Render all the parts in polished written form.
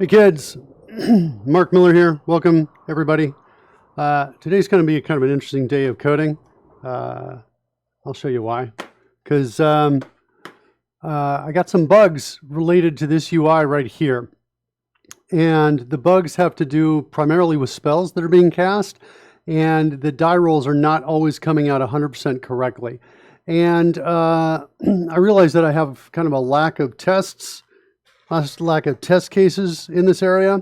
Hey kids, Mark Miller here. Welcome everybody. Today's going to be kind of an interesting day of coding. I'll show you why. Because I got some bugs related to this UI right here. And the bugs have to do primarily with spells that are being cast. And the die rolls are not always coming out 100% correctly. And I realize that I have kind of a lack of test cases in this area.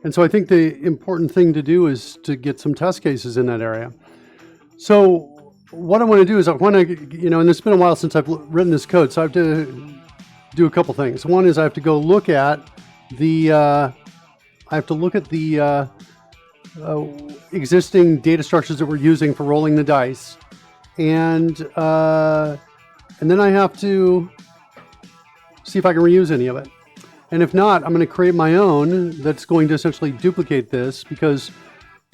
And so I think the important thing to do is to get some test cases in that area. So what I want to do is I want to, and it's been a while since I've written this code, so I have to do a couple things. One is I have to go look at the, existing data structures that we're using for rolling the dice. And then I have to see if I can reuse any of it. And if not, I'm going to create my own that's going to essentially duplicate this, because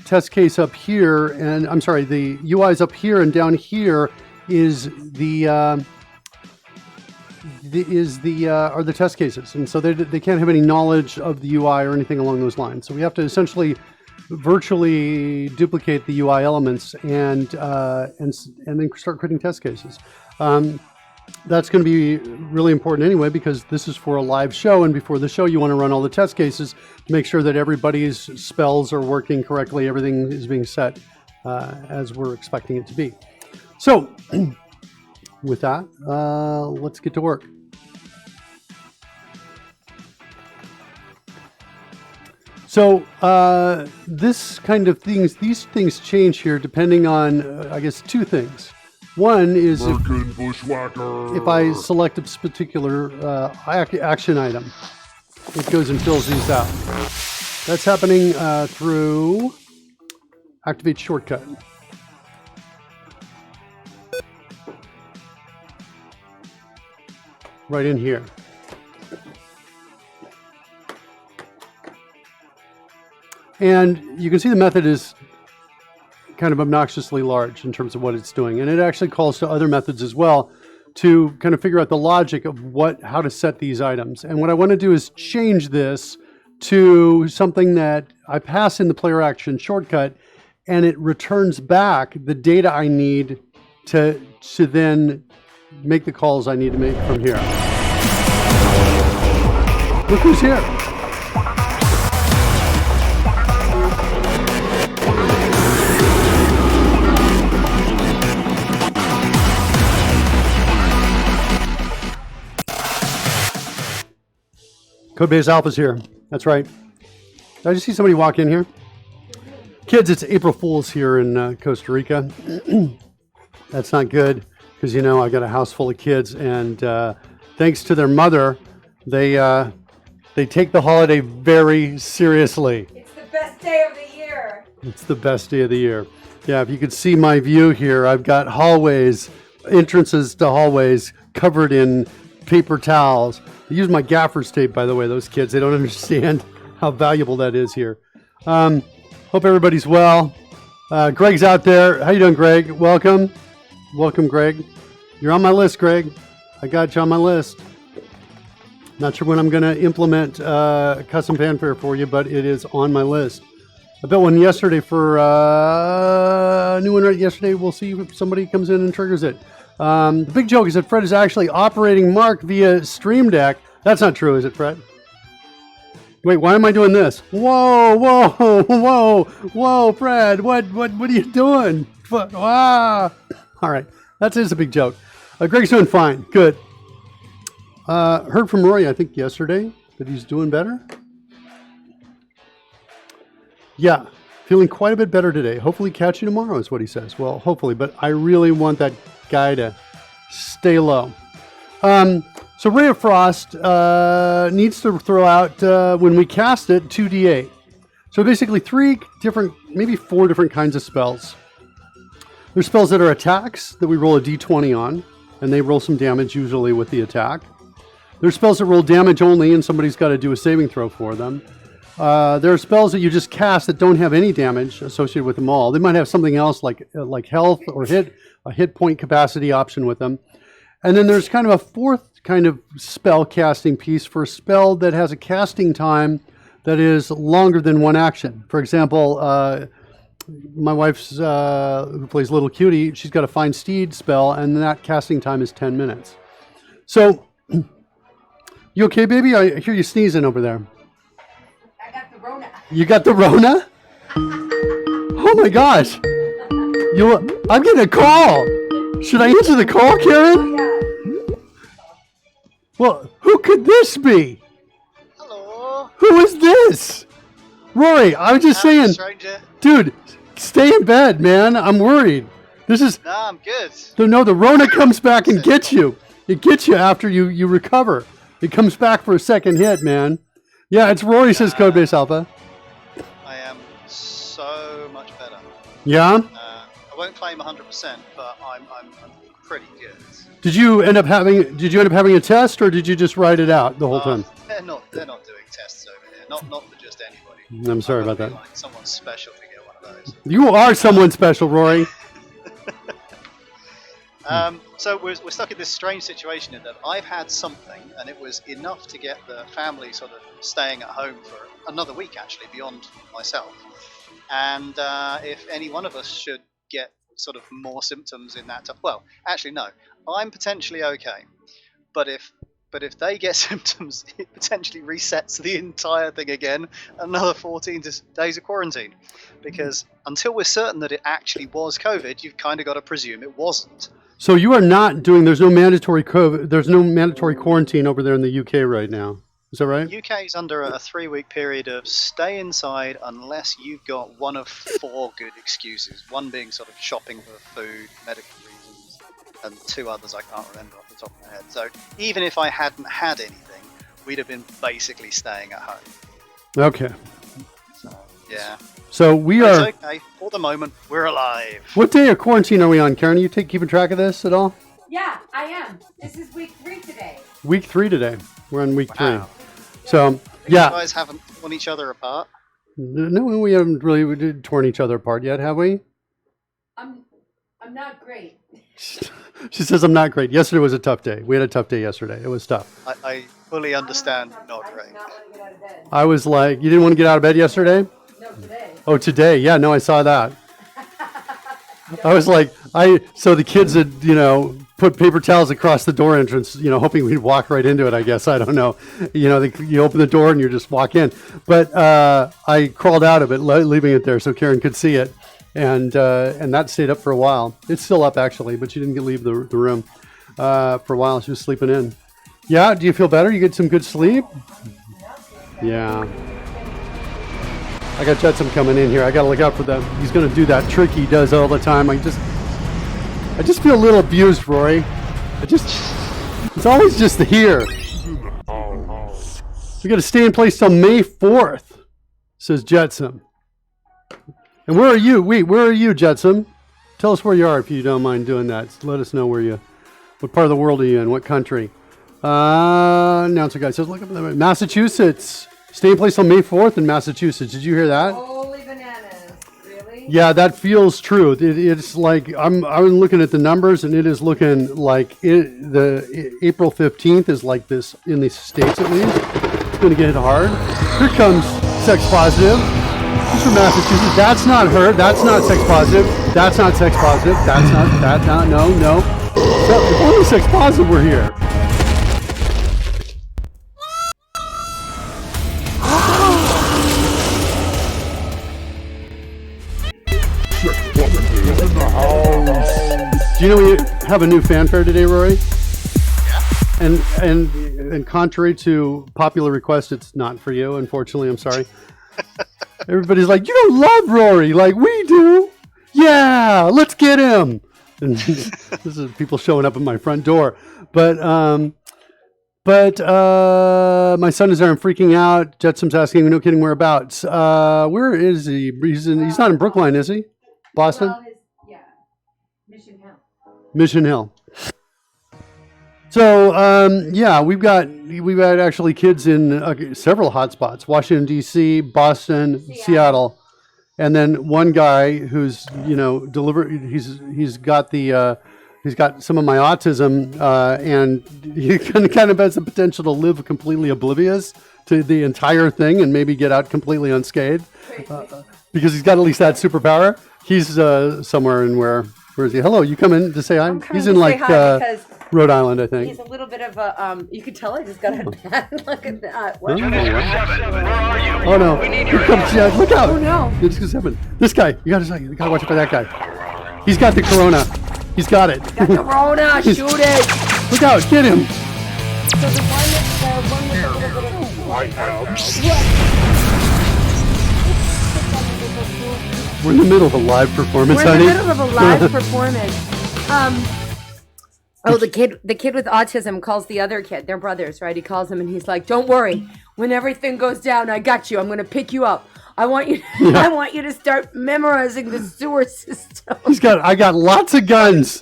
test case up here, and I'm sorry, the UI is up here, and down here is are the test cases. And so they can't have any knowledge of the UI or anything along those lines. So we have to essentially virtually duplicate the UI elements and then start creating test cases. That's going to be really important anyway, because this is for a live show, and before the show you want to run all the test cases to make sure that everybody's spells are working correctly, everything is being set as we're expecting it to be. So with that, let's get to work. So these things change here depending on, I guess, two things. One is if I select a particular action item, it goes and fills these out. That's happening through activate shortcut. Right in here. And you can see the method is kind of obnoxiously large in terms of what it's doing. And it actually calls to other methods as well to kind of figure out the logic of how to set these items. And what I want to do is change this to something that I pass in the player action shortcut, and it returns back the data I need to then make the calls I need to make from here. Look who's here. Codebase Alpha's here. That's right. Did I just see somebody walk in here? Kids, it's April Fool's here in Costa Rica. That's not good, because I got a house full of kids, and thanks to their mother, they take the holiday very seriously. It's the best day of the year. It's the best day of the year. Yeah, if you could see my view here, I've got hallways, entrances to hallways covered in paper towels. I use my gaffer's tape, by the way, those kids. They don't understand how valuable that is here. Hope everybody's well. Greg's out there. How you doing, Greg? Welcome. Welcome, Greg. You're on my list, Greg. I got you on my list. Not sure when I'm going to implement custom fanfare for you, but it is on my list. I built one yesterday for a new one right yesterday. We'll see if somebody comes in and triggers it. The big joke is that Fred is actually operating Mark via Stream Deck. That's not true, is it, Fred? Wait, why am I doing this? Whoa, Fred, what are you doing? All right, that is a big joke. Greg's doing fine, good. Heard from Rory, I think yesterday, that he's doing better. Yeah, feeling quite a bit better today. Hopefully catch you tomorrow is what he says. Well, hopefully, but I really want that guy to stay low. So Ray of Frost needs to throw out, when we cast it, 2d8. So basically 3 different, maybe 4 different kinds of spells. There's spells that are attacks that we roll a d20 on, and they roll some damage usually with the attack. There's spells that roll damage only, and somebody's got to do a saving throw for them. There are spells that you just cast that don't have any damage associated with them all. They might have something else like health or a hit point capacity option with them. And then there's kind of a fourth kind of spell casting piece for a spell that has a casting time that is longer than one action. For example, my wife's, who plays Little Cutie, she's got a Find Steed spell, and that casting time is 10 minutes. So, you okay, baby? I hear you sneezing over there. I got the Rona. You got the Rona? Oh my gosh. I'm getting a call. Should I answer the call, Karen? Yeah. Well, who could this be? Hello. Who is this? Rory, I was just saying, Stranger. dude, stay in bed, man. I'm worried. This is, No, I'm good. no, the Rona comes back and gets you. It gets you after you recover. It comes back for a second hit, man. Yeah, it's Rory, says Codebase Alpha. I am so much better. Yeah? I won't claim 100%, but I'm pretty good. Did you end up having a test, or did you just write it out the whole time? They're not doing tests over here. Not for just anybody. I'm sorry I've about gotta that. be like someone special to get one of those. You are someone special, Rory. So we're stuck in this strange situation in that I've had something, and it was enough to get the family sort of staying at home for another week, actually, beyond myself. And if any one of us should get sort of more symptoms in that time, well, actually no, I'm potentially okay. But if they get symptoms, it potentially resets the entire thing again, another 14 days of quarantine. Because until we're certain that it actually was COVID, you've kind of got to presume it wasn't. So you are not doing. There's no mandatory COVID. There's no mandatory quarantine over there in the UK right now. Is that right? UK is under a 3-week period of stay inside unless you've got one of 4 good excuses. One being sort of shopping for food, medical reasons, and 2 others I can't remember off the top of my head. So even if I hadn't had anything, we'd have been basically staying at home. Okay. So yeah. So we But are. it's okay. For the moment, we're alive. What day of quarantine are we on, Karen? You keeping track of this at all? Yeah, I am. This is week 3 today. Week 3 today. We're on week 3. Wow. So You yeah. guys haven't torn each other apart. No, we haven't really torn each other apart yet, have we? I'm not great. She says I'm not great. Yesterday was a tough day. We had a tough day yesterday. It was tough. I fully understand not I great. did not want to get out of bed. I was like, you didn't want to get out of bed yesterday? No, today. Oh, today. Yeah, no, I saw that. I was like, so the kids had, put paper towels across the door entrance, hoping we'd walk right into it, I guess. I don't know. You open the door and you just walk in. But I crawled out of it, leaving it there so Karen could see it. And that stayed up for a while. It's still up, actually, but she didn't leave the room for a while. She was sleeping in. Yeah, do you feel better? You get some good sleep? Yeah. I got Jetsam coming in here. I got to look out for that. He's going to do that trick he does all the time. I just feel a little abused, Rory. It's always just here. We got to stay in place till May 4th, says Jetsam. And where are you? Wait, where are you, Jetsam? Tell us where you are if you don't mind doing that. Let us know what part of the world are you in? What country? Announcer guy says, look up there. Massachusetts. Stay in place till May 4th in Massachusetts. Did you hear that? Holy bananas. Really? Yeah, that feels true. It's like I'm looking at the numbers, and it is looking like April 15th is like this in the States at least. It's going to get hit hard. Here comes sex positive. She's from Massachusetts. That's not her. That's not sex positive. That's not sex positive. That's not. No. If only sex positive were here. Do you know we have a new fanfare today, Rory? Yeah. And contrary to popular request, it's not for you. Unfortunately, I'm sorry. Everybody's like, you don't love Rory like we do. Yeah, let's get him. And this is people showing up at my front door. But my son is there. I'm freaking out. Jetsam's asking, no kidding, whereabouts. Where is he? He's not in Brookline, is he? Boston? Well, Mission Hill. Mission Hill. So, yeah, we've got actually kids in several hotspots: Washington D.C., Boston, Seattle, and then one guy who's he's got some of my autism, and he kind of has the potential to live completely oblivious to the entire thing and maybe get out completely unscathed because he's got at least that superpower. He's somewhere in where is he? Hello, you come in to say hi? I'm coming He's to in say like hi because Rhode Island, I think. he's a little bit of a, you could tell I just got a bad look at that. What? Oh no! Here comes Jed. Look out! Oh no! This is happening. This guy, you gotta watch out for that guy. He's got the corona. He's got it. Got Corona, shoot it! Look out! Get him! So the one with a little bit of White House. We're in the middle of a live performance, We're in honey. the middle of a live performance. Oh, the kid with autism calls the other kid. They're brothers, right? He calls him and he's like, "Don't worry. When everything goes down, I got you. I'm gonna pick you up. I want you. I want you to start memorizing the sewer system." I got lots of guns.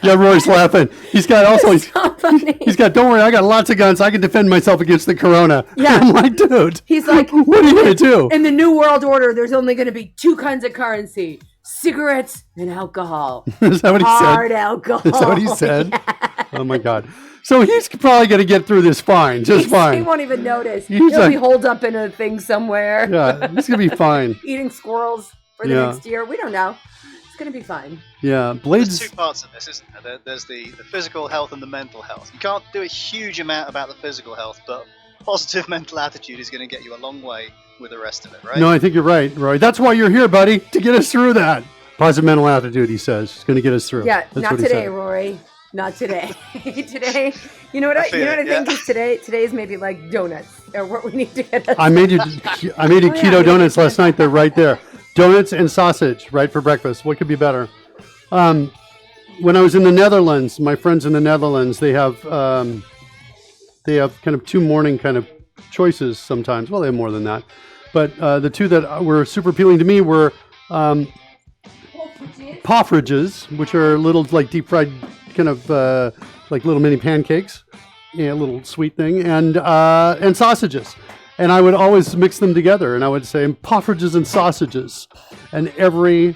Yeah, Roy's laughing. He's got also. So funny. He's got. Don't worry, I got lots of guns. I can defend myself against the corona. Yeah. I'm like, dude. He's like, what are you gonna do? in the new world order, there's only gonna be two kinds of currency: cigarettes and alcohol. Is that what he Hard said? alcohol. Is that what he said? Oh my God. So he's probably going to get through this fine, just He fine. won't even notice. He's He'll like- be holed up in a thing somewhere. Yeah, he's going to be fine. Eating squirrels for the Yeah. next year. We don't know. It's gonna be fine. Yeah, There's Blades. two parts of this, isn't there? There's the physical health and the mental health. You can't do a huge amount about the physical health, but positive mental attitude is going to get you a long way with the rest of it, right? No, I think you're right, Roy. That's why you're here, buddy, to get us through that. Positive mental attitude, he says, is going to get us through. Yeah, That's not what he today, said. Rory. Not today. Today, you know what I feel it, think yeah. is today. Today's maybe like donuts or what we need to get. I made you keto donuts last night. They're right there. Donuts and sausage, right, for breakfast. What could be better? When I was in the Netherlands, my friends in the Netherlands, they have kind of two morning kind of choices sometimes. Well, they have more than that. But the two that were super appealing to me were pofferages, which are little like deep fried kind of like little mini pancakes, a little sweet thing, and sausages. And I would always mix them together, and I would say pofferages and sausages. And every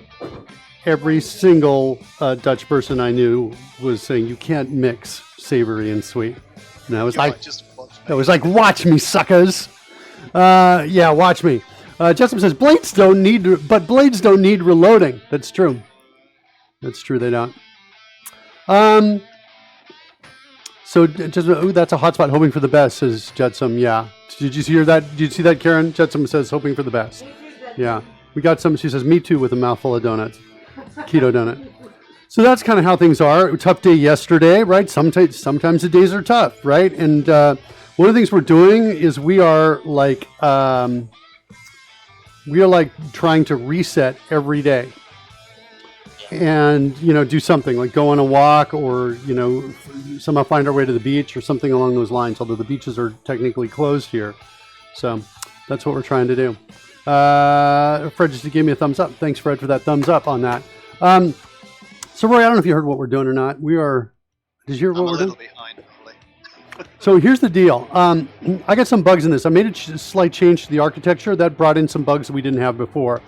single Dutch person I knew was saying you can't mix savory and sweet. And I was You're like, like, just watch me. I was like, watch me, suckers. Yeah, watch me. Jessup says blades don't need reloading. That's true. That's true. They don't. So just that's a hotspot. Hoping for the best, says Jetsam. Yeah. Did you hear that? Did you see that, Karen? Jetsam says hoping for the best. Yeah. We got some. She says me too with a mouthful of donuts. Keto donut. So that's kind of how things are. Tough day yesterday, right? Sometimes the days are tough, right? And one of the things we're doing is we are like trying to reset every day. And, do something like go on a walk or, somehow find our way to the beach or something along those lines, although the beaches are technically closed here. So that's what we're trying to do. Fred just gave me a thumbs up. Thanks, Fred, for that thumbs up on that. So, Roy, I don't know if you heard what we're doing or not. Did you hear what I'm a we're doing? little behind, probably. So here's the deal. I got some bugs in this. I made a slight change to the architecture that brought in some bugs that we didn't have before.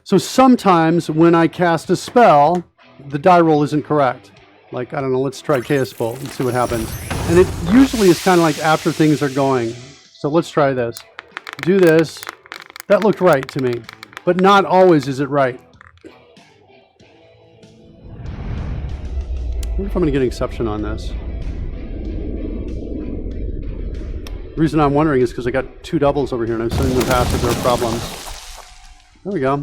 So sometimes when I cast a spell, the die roll isn't correct. Like, I don't know, let's try Chaos Bolt and see what happens. And it usually is kind of like after things are going. So let's try this. Do this. That looked right to me. But not always is it right. I wonder if I'm going to get an exception on this. The reason I'm wondering is because I got two doubles over here and I'm sending them past if there are problems. There we go.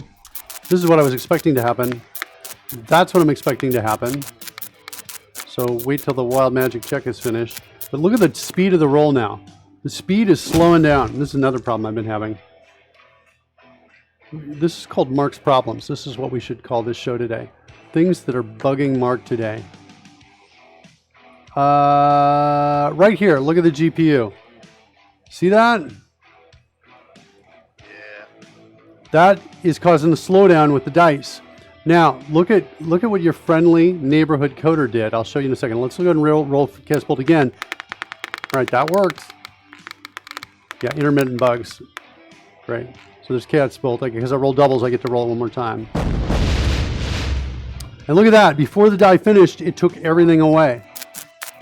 This is what I was expecting to happen. That's what I'm expecting to happen. So wait till the wild magic check is finished. But look at the speed of the roll now. The speed is slowing down. This is another problem I've been having. This is called Mark's Problems. This is what we should call this show today. Things that are bugging Mark today. Right here, look at the GPU. See that? Yeah. That is causing a slowdown with the dice. Now, look at what your friendly neighborhood coder did. I'll show you in a second. Let's go ahead and roll Chaos Bolt again. All right, that works. Yeah, intermittent bugs. Great. So there's Chaos Bolt. Because I roll doubles, I get to roll it one more time. And look at that. Before the die finished, it took everything away.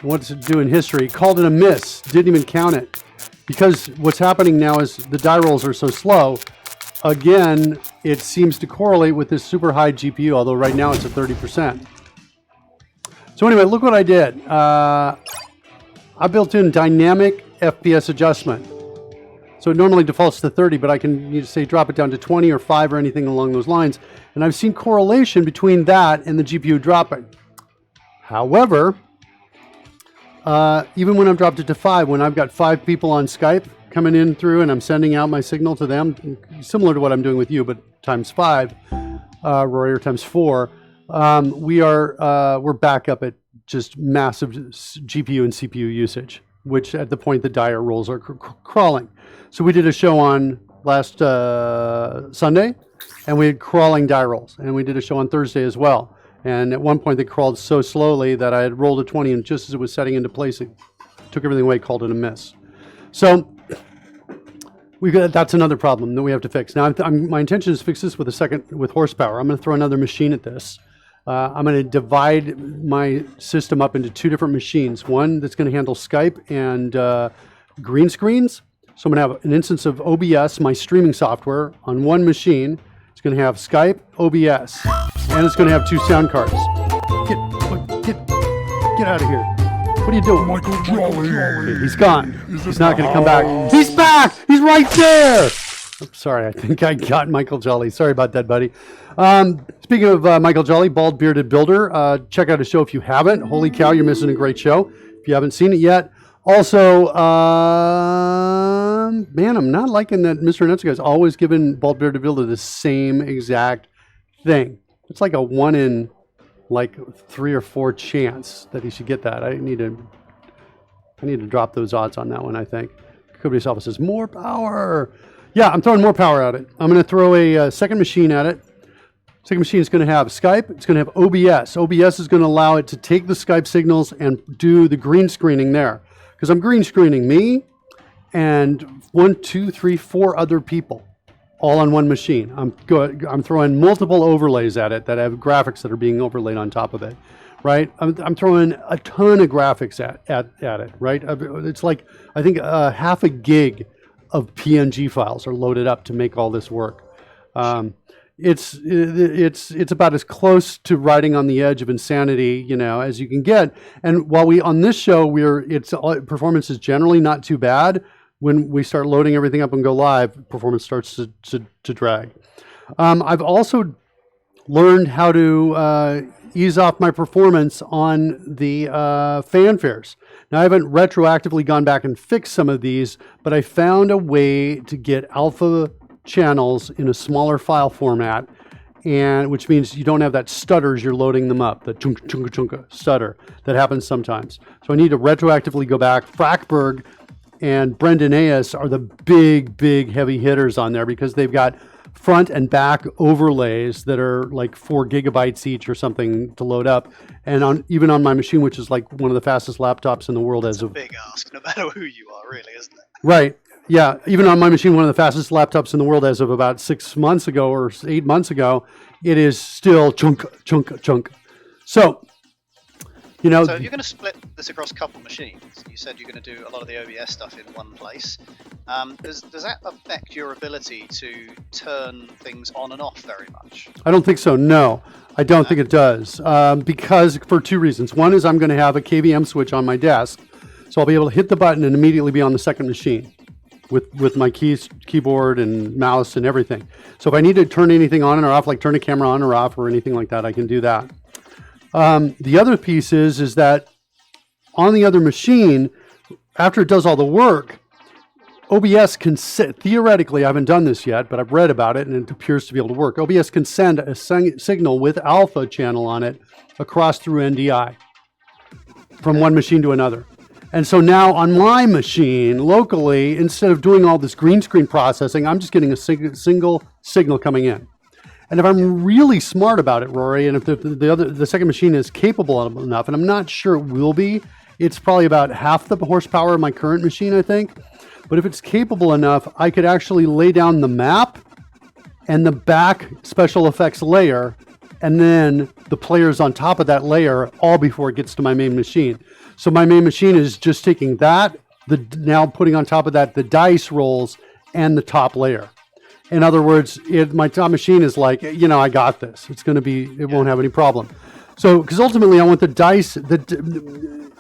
What does it do in history? Called it a miss. Didn't even count it. because what's happening now is the die rolls are so slow. Again, it seems to correlate with this super high GPU, although right now it's at 30%. So anyway, look what I did. I built in dynamic FPS adjustment. So it normally defaults to 30, but I can say drop it down to 20 or 5 or anything along those lines. And I've seen correlation between that and the GPU dropping. However, even when I've dropped it to 5, when I've got 5 people on Skype coming in through and I'm sending out my signal to them, similar to what I'm doing with you, but times 5, Rory, or times 4, we're back up at just massive GPU and CPU usage, which at the point the die rolls are crawling. So we did a show on last Sunday, and we had crawling die rolls, and we did a show on Thursday as well. And at one point they crawled so slowly that I had rolled a 20, and just as it was setting into place, it took everything away, called it a miss. So that's another problem that we have to fix. Now, my intention is to fix this with horsepower. I'm going to throw another machine at this. I'm going to divide my system up into 2 different machines. One that's going to handle Skype and green screens. So I'm going to have an instance of OBS, my streaming software, on one machine. It's going to have Skype, OBS, and it's going to have 2 sound cards. Get out of here. What are you doing? Michael Jolly. Okay, he's gone. He's not going to come back. He's back! He's right there! I'm sorry, I think I got Michael Jolly. Sorry about that, buddy. Speaking of Michael Jolly, Bald Bearded Builder, check out his show if you haven't. Holy cow, you're missing a great show if you haven't seen it yet. Also, man, I'm not liking that Mr. Netsuga is always giving Bald Bearded Builder the same exact thing. It's like a 1 in like 3 or 4 chance that he should get that. I need to drop those odds on that one, I think. Kubernetes Alpha says, more power. Yeah, I'm throwing more power at it. I'm going to throw a second machine at it. Second machine is going to have Skype. It's going to have OBS. OBS is going to allow it to take the Skype signals and do the green screening there. Because I'm green screening me and 1, 2, 3, 4 other people all on one machine. I'm throwing multiple overlays at it that have graphics that are being overlaid on top of it, right? I'm throwing a ton of graphics at it, right? It's like, I think half a gig of PNG files are loaded up to make all this work. It's about as close to riding on the edge of insanity, as you can get. And while on this show, performance is generally not too bad. When we start loading everything up and go live, performance starts to drag. I've also learned how to ease off my performance on the fanfares. Now, I haven't retroactively gone back and fixed some of these, but I found a way to get alpha channels in a smaller file format, and which means you don't have that stutter as you're loading them up, the chunka chunka chunka stutter that happens sometimes. So I need to retroactively go back. Frackberg and Brendan Ayas are the big heavy hitters on there because they've got front and back overlays that are like 4 gigabytes each or something to load up. And even on my machine, which is like one of the fastest laptops in the world as of... Big ask, no matter who you are, really, isn't it? Right. Yeah. Even on my machine, one of the fastest laptops in the world as of about 6 months ago or 8 months ago, it is still chunk. So, So if you're going to split this across a couple of machines, you said you're going to do a lot of the OBS stuff in one place. Does that affect your ability to turn things on and off very much? I don't think so. No, I don't think it does. Because for 2 reasons. One is I'm going to have a KVM switch on my desk, so I'll be able to hit the button and immediately be on the second machine with my keyboard and mouse and everything. So if I need to turn anything on or off, like turn a camera on or off or anything like that, I can do that. The other piece is that on the other machine, after it does all the work, OBS can theoretically, I haven't done this yet, but I've read about it and it appears to be able to work. OBS can send a signal with alpha channel on it across through NDI from one machine to another. And so now on my machine locally, instead of doing all this green screen processing, I'm just getting a single signal coming in. And if I'm really smart about it, Rory, and if the second machine is capable enough, and I'm not sure it will be, it's probably about half the horsepower of my current machine, I think. But if it's capable enough, I could actually lay down the map and the back special effects layer, and then the players on top of that layer, all before it gets to my main machine. So my main machine is just taking that now putting on top of that the dice rolls and the top layer. In other words, my top machine is like, I got this. It's going to be, it won't have any problem. So, because ultimately I want the dice,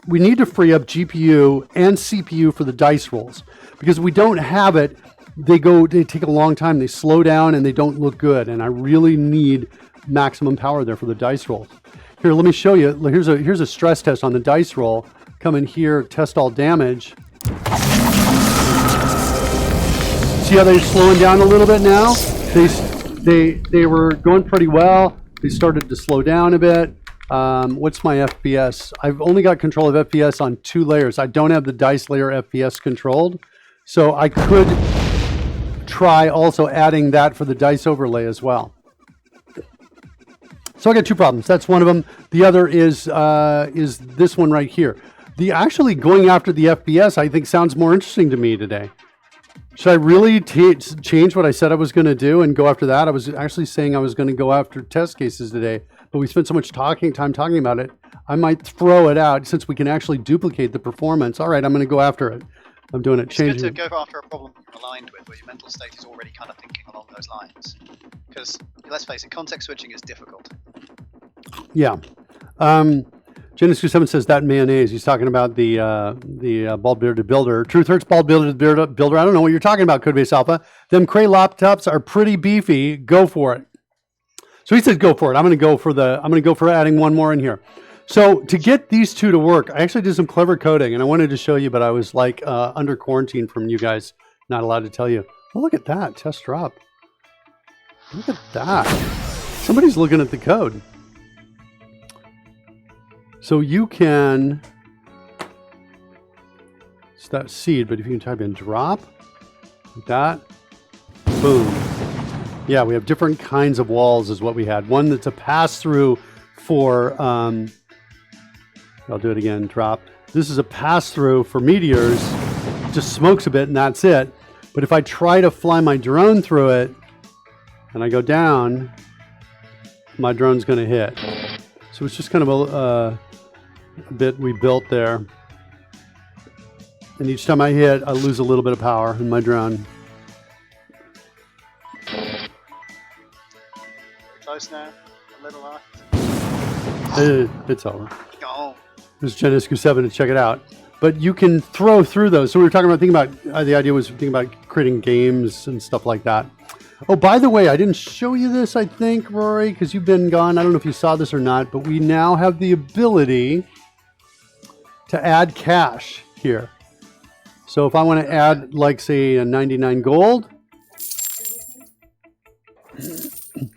we need to free up GPU and CPU for the dice rolls, because if we don't have it, they take a long time. They slow down and they don't look good. And I really need maximum power there for the dice rolls. Here, let me show you. Here's a stress test on the dice roll. Come in here, test all damage. See how they're slowing down a little bit now? They were going pretty well. They started to slow down a bit. What's my FPS? I've only got control of FPS on 2 layers. I don't have the dice layer FPS controlled. So I could try also adding that for the dice overlay as well. So I got 2 problems. That's one of them. The other is this one right here. The actually going after the FPS, I think, sounds more interesting to me today. Should I really change what I said I was going to do and go after that? I was actually saying I was going to go after test cases today, but we spent so much time talking about it. I might throw it out since we can actually duplicate the performance. All right, I'm going to go after it. I'm doing it. It's good to go after a problem you're aligned with, where your mental state is already kind of thinking along those lines. Because, let's face it, context switching is difficult. Yeah. Genesis7 says that mayonnaise. He's talking about the bald-bearded builder. Truth hurts, bald-bearded builder. I don't know what you're talking about, Codebase Alpha. Them Cray laptops are pretty beefy. Go for it. So he says go for it. I'm going to go for adding one more in here. So to get these 2 to work, I actually did some clever coding, and I wanted to show you, but I was like under quarantine from you guys, not allowed to tell you. Oh, look at that. Test drop. Look at that. Somebody's looking at the code. So you can, it's that seed, but if you can type in drop, like that, boom. Yeah, we have different kinds of walls is what we had. One that's a pass-through for, I'll do it again, drop. This is a pass-through for meteors, just smokes a bit and that's it. But if I try to fly my drone through it, and I go down, my drone's gonna hit. So it's just kind of a bit we built there. And each time I hit, I lose a little bit of power in my drone. Close now, a little off. It's over. Oh. There's Genescu 7 to check it out. But you can throw through those. So we were talking about, the idea was thinking about creating games and stuff like that. Oh, by the way, I didn't show you this, I think, Rory, because you've been gone. I don't know if you saw this or not, but we now have the ability to add cash here. So if I want to add, like, say, a 99 gold,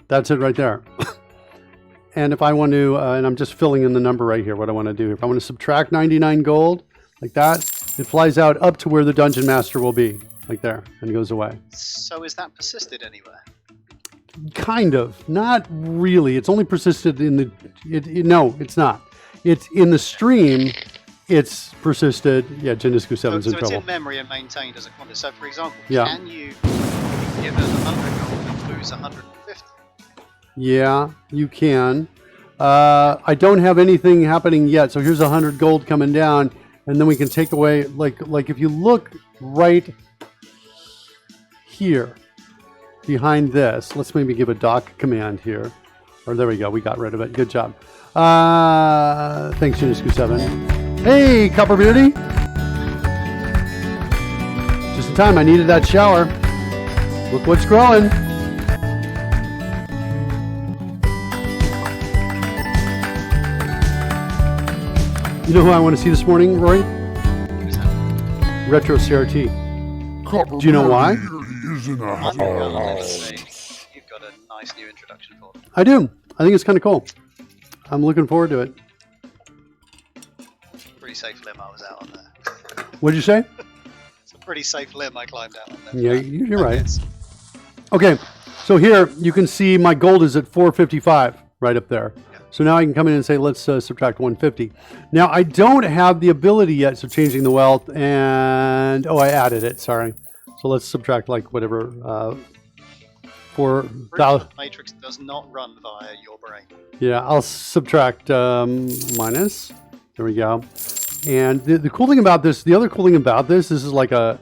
that's it right there. And if I want to, and I'm just filling in the number right here, what I want to do. If I want to subtract 99 gold, like that, it flies out up to where the Dungeon Master will be, like there, and goes away. So is that persisted anywhere? Kind of. Not really. It's only persisted in the... no, it's not. It's in the stream, it's persisted. Yeah, Genescu 7's in trouble. So it's in memory and maintained as a quantity. So, for example, yeah. Can you be given 100 gold and lose 150? Yeah, you can. I don't have anything happening yet. So here's 100 gold coming down, and then we can take away, like if you look right here behind this, let's maybe give a doc command here. Or there we go, we got rid of it. Good job. Thanks, Genescu 7. Hey, Copper Beauty. Just in time, I needed that shower. Look what's growing. You know who I want to see this morning, Roy? Retro CRT. Do you know why? You've got a nice new introduction for them. I do. I think it's kind of cool. I'm looking forward to it. Pretty safe limb I was out on there. What did you say? It's a pretty safe limb I climbed out on there. Yeah, you're right. Okay, so here you can see my gold is at 455 right up there. Yeah. So now I can come in and say, let's subtract 150. Now I don't have the ability yet, so changing the wealth and, oh, I added it, sorry. So let's subtract like whatever, 4,000. Matrix does not run via your brain. Yeah, I'll subtract minus. There we go. And the cool thing about this, the other cool thing about this is like a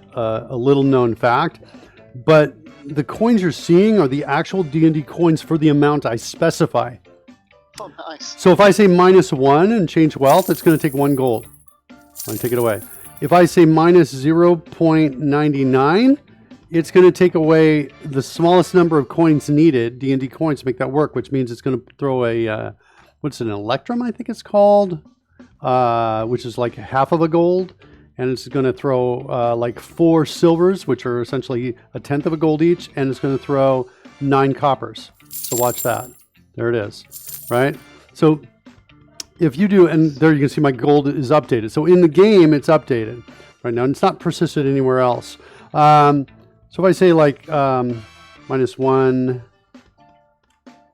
little known fact, but the coins you're seeing are the actual D&D coins for the amount I specify. Oh, nice. So if I say -1 and change wealth, it's going to take 1 gold. I'll take it away. If I say -0.99, it's going to take away the smallest number of coins needed, D&D coins, to make that work, which means it's going to throw a, what's it, an electrum, I think it's called, which is like half of a gold. And it's going to throw like 4 silvers, which are essentially 1/10 of a gold each. And it's going to throw 9 coppers. So watch that. There it is, right? So if you do, and there you can see my gold is updated. So in the game, it's updated right now. And it's not persisted anywhere else. So if I say like -1,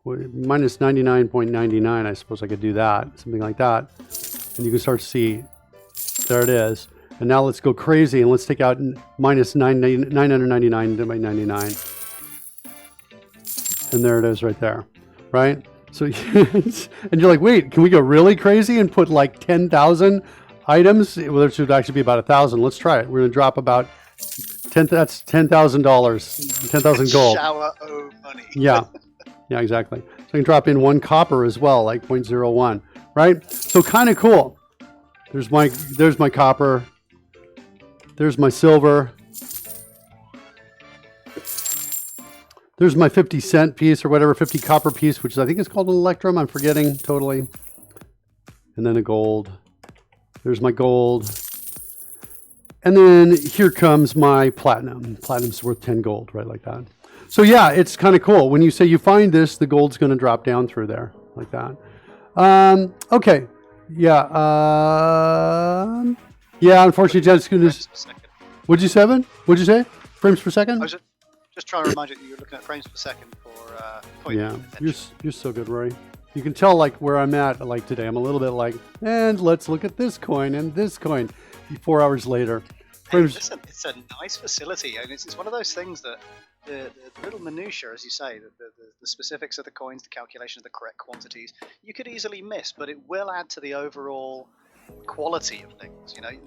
-99.99, I suppose I could do that, something like that. And you can start to see, there it is. And now let's go crazy and let's take out -999.99. And there it is right there, right? So, and you're like, wait, can we go really crazy and put like 10,000 items? Well, there should actually be about 1,000. Let's try it. We're going to drop about that's $10,000, 10,000 gold. Shower of money. Yeah, yeah, exactly. So I can drop in 1 copper as well, like 0.01, right? So kind of cool. There's my copper. There's my silver. There's my 50-cent piece or whatever, 50 copper piece, which I think is called an electrum. I'm forgetting totally. And then a gold. There's my gold. And then here comes my platinum. Platinum's worth 10 gold, right, like that. So yeah, it's kind of cool. When you say you find this, the gold's going to drop down through there, like that. Okay. Yeah. Yeah, unfortunately, Jen's going to... What'd you say, Evan? What'd you say? Frames per second? I was just trying to remind you that you're looking at frames per second for point yeah, of attention. you're so good, Rory. You can tell like where I'm at like today. I'm a little bit like, and let's look at this coin and this coin. 4 hours later. Frames. Listen, it's a nice facility, and it's one of those things that the little minutiae, as you say, the specifics of the coins, the calculation of the correct quantities, you could easily miss, but it will add to the overall quality of things. You know, it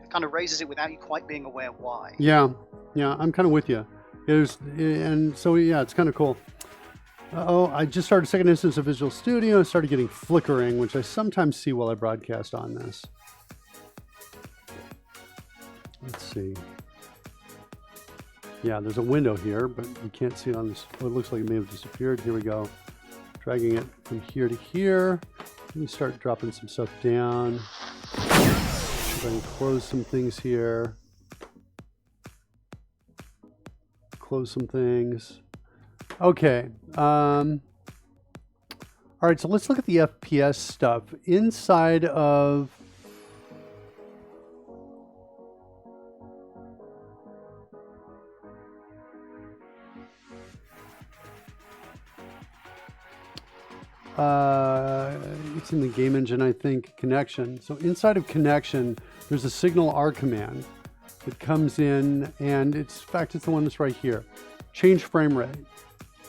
kind of raises it without you quite being aware why. Yeah, I'm kind of with you. And so yeah, it's kind of cool. Oh, I just started a second instance of Visual Studio. It started getting flickering, which I sometimes see while I broadcast on this. Let's see. Yeah, there's a window here, but you can't see it on this. Oh, it looks like it may have disappeared. Here we go. Dragging it from here to here. Let me start dropping some stuff down. See if I can close some things here. Close some things. Okay. All right, so let's look at the FPS stuff. Inside of... it's in the game engine, I think, connection. So inside of connection, there's a signal R command that comes in, and in fact, it's the one that's right here. Change frame rate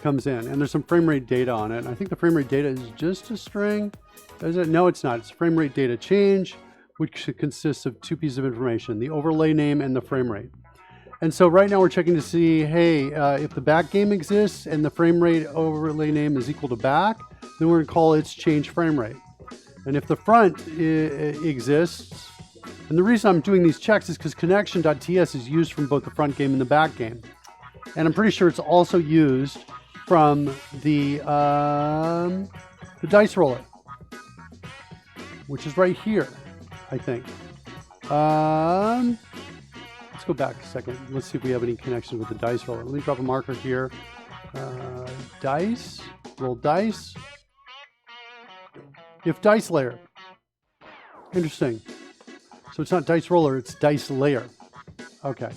comes in, and there's some frame rate data on it. And I think the frame rate data is just a string. Is it? No, it's not. It's frame rate data change, which consists of 2 pieces of information, the overlay name and the frame rate. And so right now we're checking to see, hey, if the back game exists and the frame rate overlay name is equal to back, then we're going to call its change frame rate. And if the front exists, and the reason I'm doing these checks is because connection.ts is used from both the front game and the back game. And I'm pretty sure it's also used from the dice roller, which is right here, I think. Let's go back a second. Let's see if we have any connection with the dice roller. Let me drop a marker here. Dice, roll dice. If dice layer. Interesting. So it's not dice roller, it's dice layer. Okay.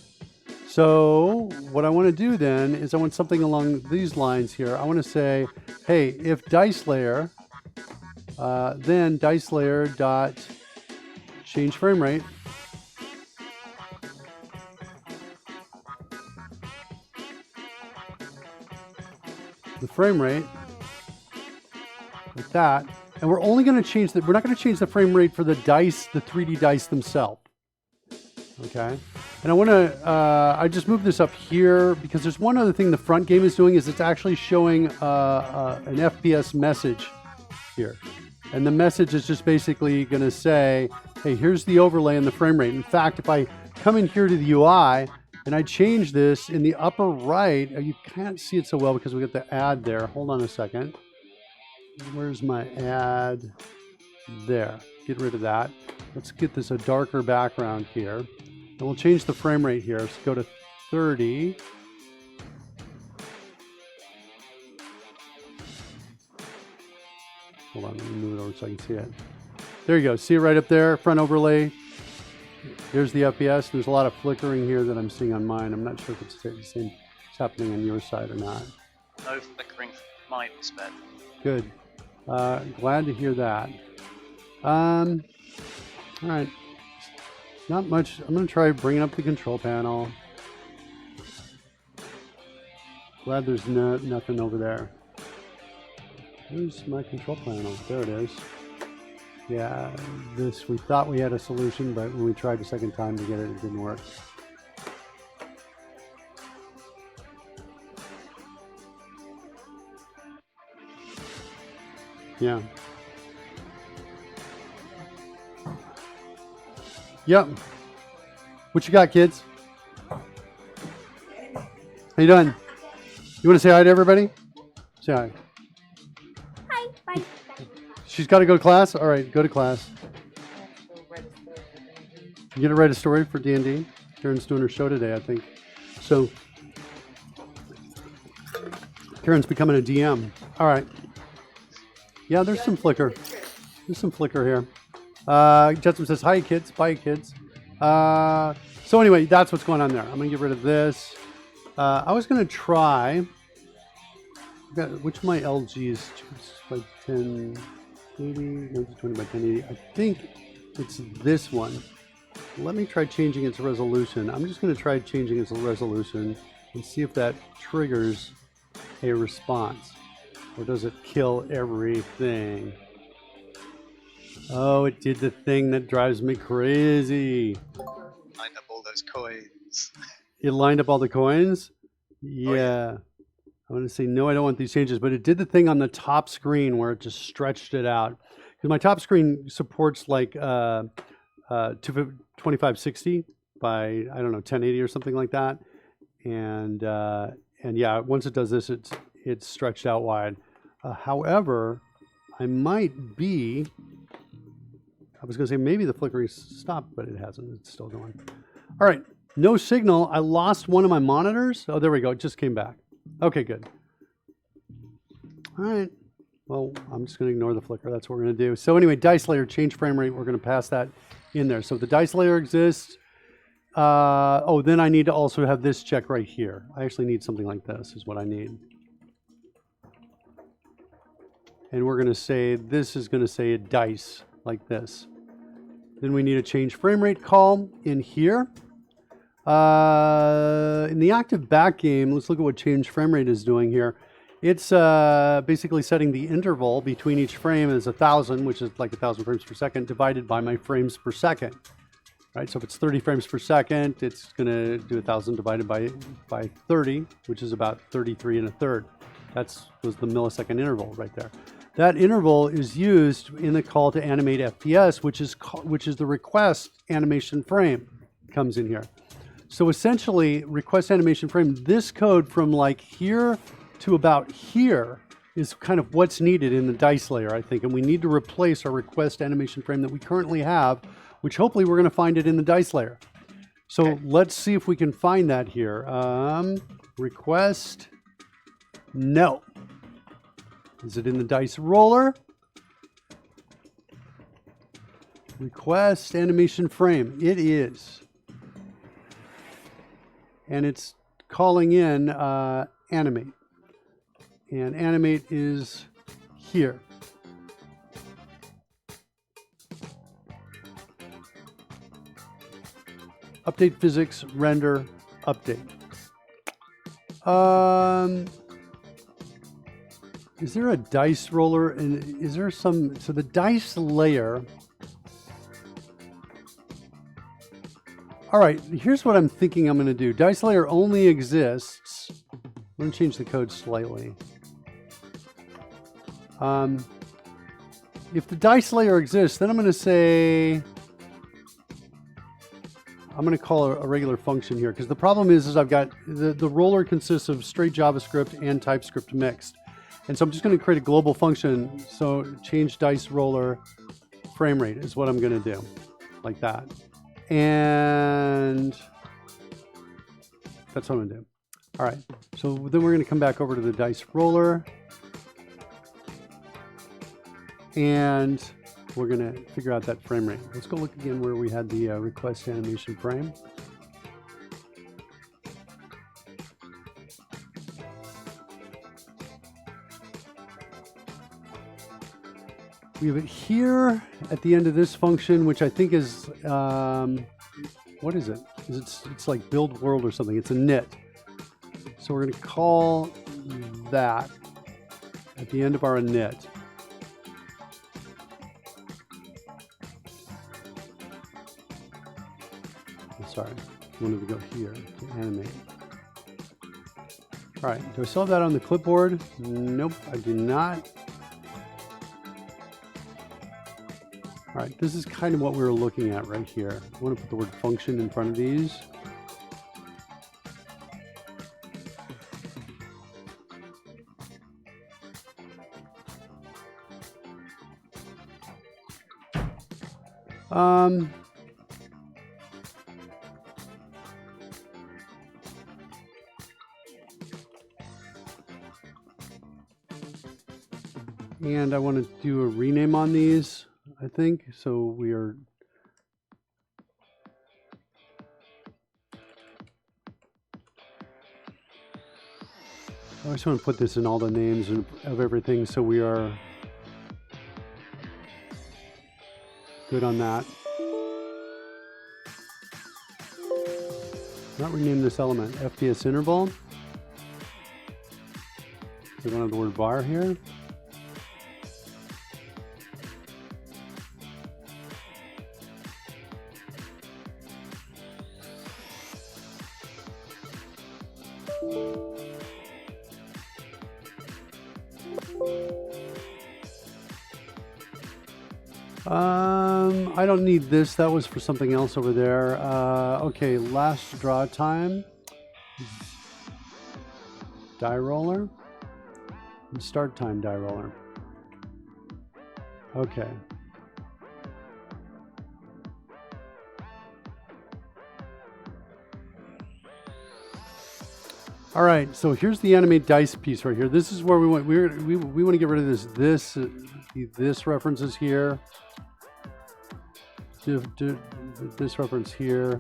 So what I want to do then is I want something along these lines here. I want to say, hey, if dice layer, then dice layer dot change frame rate. The frame rate, like that, And we're only going to change we're not going to change the frame rate for the dice, the 3D dice themselves. Okay. And I want to, I just moved this up here because there's one other thing the front game is doing is it's actually showing an FPS message here. And the message is just basically going to say, hey, here's the overlay and the frame rate. In fact, if I come in here to the UI and I change this in the upper right, you can't see it so well because we got the add there. Hold on a second. Where's my add? There. Get rid of that. Let's get this a darker background here. And we'll change the frame rate here. Let's go to 30. Hold on, let me move it over so I can see it. There you go. See it right up there, front overlay. Here's the FPS. There's a lot of flickering here that I'm seeing on mine. I'm not sure if it's the same it's happening on your side or not. No flickering from my perspective. Good. Glad to hear that. All right. Not much. I'm going to try bringing up the control panel. Glad there's nothing over there. Where's my control panel? There it is. Yeah, we thought we had a solution, but when we tried the second time to get it, it didn't work. Yeah. Yep. What you got, kids? How you doing? You want to say hi to everybody? Say hi. Hi. Bye. She's got to go to class? All right, go to class. You going to write a story for D&D? Karen's doing her show today, I think. So, Karen's becoming a DM. All right. Yeah, there's some flicker. There's some flicker here. Jetsam says, hi, kids. Bye, kids. So anyway, that's what's going on there. I'm going to get rid of this. I was going to try... Which of my LGs? By 1080, 1920 by 1080. I think it's this one. Let me try changing its resolution. I'm just going to try changing its resolution and see if that triggers a response. Or does it kill everything? Oh, it did the thing that drives me crazy. Lined up all those coins. It lined up all the coins? Yeah. Oh, yeah. I'm going to say, no, I don't want these changes, but it did the thing on the top screen where it just stretched it out. Because my top screen supports like 2560 by, I don't know, 1080 or something like that. And yeah, once it does this, it's stretched out wide. However, I might be, I was going to say maybe the flickering stopped, but it hasn't. It's still going. All right, no signal. I lost one of my monitors. Oh, there we go. It just came back. Okay, good. All right. Well, I'm just going to ignore the flicker. That's what we're going to do. So anyway, dice layer, change frame rate. We're going to pass that in there. So the dice layer exists. Oh, then I need to also have this check right here. I actually need something like this is what I need. And we're going to say, this is going to say a dice like this. Then we need a change frame rate call in here. In the active back game, let's look at what change frame rate is doing here. It's basically setting the interval between each frame as 1,000, which is like 1,000 frames per second, divided by my frames per second. Right? So if it's 30 frames per second, it's going to do 1,000 divided by 30, which is about 33 1/3. That was the millisecond interval right there. That interval is used in the call to animate FPS, which is the request animation frame comes in here. So essentially, request animation frame, this code from like here to about here is kind of what's needed in the dice layer, I think. And we need to replace our request animation frame that we currently have, which hopefully we're going to find it in the dice layer. So okay. Let's see if we can find that here. Request, no. Is it in the dice roller? Request animation frame, it is. And it's calling in animate. And animate is here. Update physics, render, update. is there a dice roller? And is there some, so the dice layer. All right, here's what I'm thinking I'm going to do. Dice layer only exists. I'm going to change the code slightly. If the dice layer exists, then I'm going to say, I'm going to call a regular function here, because the problem is I've got the roller consists of straight JavaScript and TypeScript mixed. And so I'm just going to create a global function. So change dice roller frame rate is what I'm going to do, like that. And that's what I'm going to do. All right. So then we're going to come back over to the dice roller. And we're going to figure out that frame rate. Let's go look again where we had the request animation frame. We have it here at the end of this function, which I think is, what is it? It's like build world or something. It's a knit. So we're going to call that at the end of our init. Sorry, I wanted to go here to animate. All right, do I still have that on the clipboard? Nope, I do not. All right, this is kind of what we were looking at right here. I want to put the word function in front of these. And I want to do a rename on these, I think. So we are. I just want to put this in all the names of everything, so we are good on that. Not rename this element, FPS interval. We don't have the word var here. I don't need this. That was for something else over there. Okay, last draw time. Die roller. And start time die roller. Okay. All right, so here's the animate dice piece right here. This is where we want. We want to get rid of this. This reference is here. This reference here,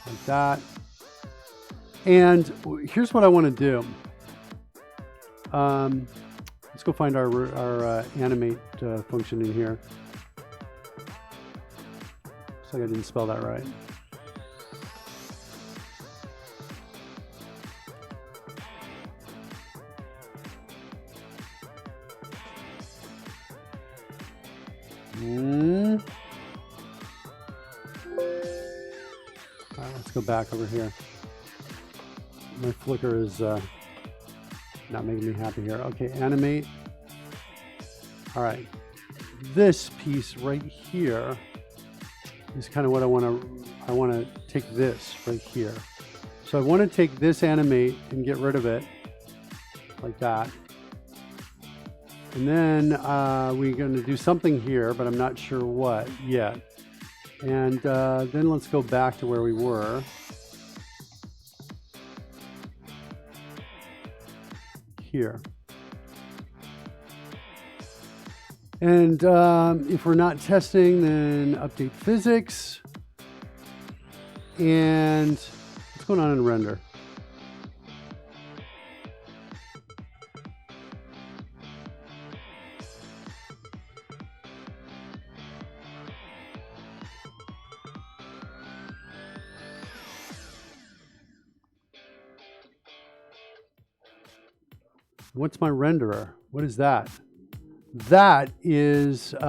like that. And here's what I want to do. Let's go find our animate function in here. Looks like I didn't spell that right. All right, let's go back over here. My flicker is not making me happy here. Okay, animate. All right, this piece right here is kind of what I want to take this right here. So I want to take this animate and get rid of it like that. And then we're going to do something here, but I'm not sure what yet. And then let's go back to where we were. Here. And if we're not testing, then update physics. And what's going on in render? What's my renderer? What is that? That is, it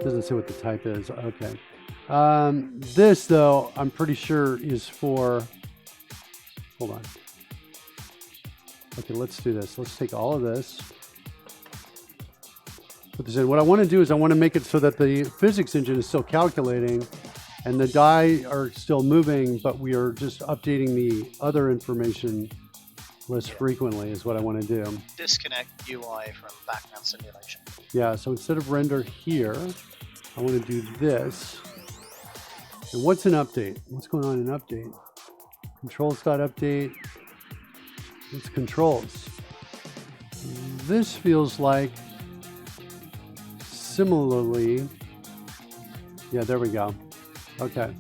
doesn't say what the type is. Okay. This, though, I'm pretty sure is for, hold on. Okay, let's do this. Let's take all of this. Put this in. What I want to do is I want to make it so that the physics engine is still calculating and the die are still moving, but we are just updating the other information less frequently is what I want to do. Disconnect UI from background simulation. Yeah, so instead of render here, I want to do this. And what's an update? What's going on in update? Controls.update. It's controls. This feels like similarly. Yeah, there we go. Okay.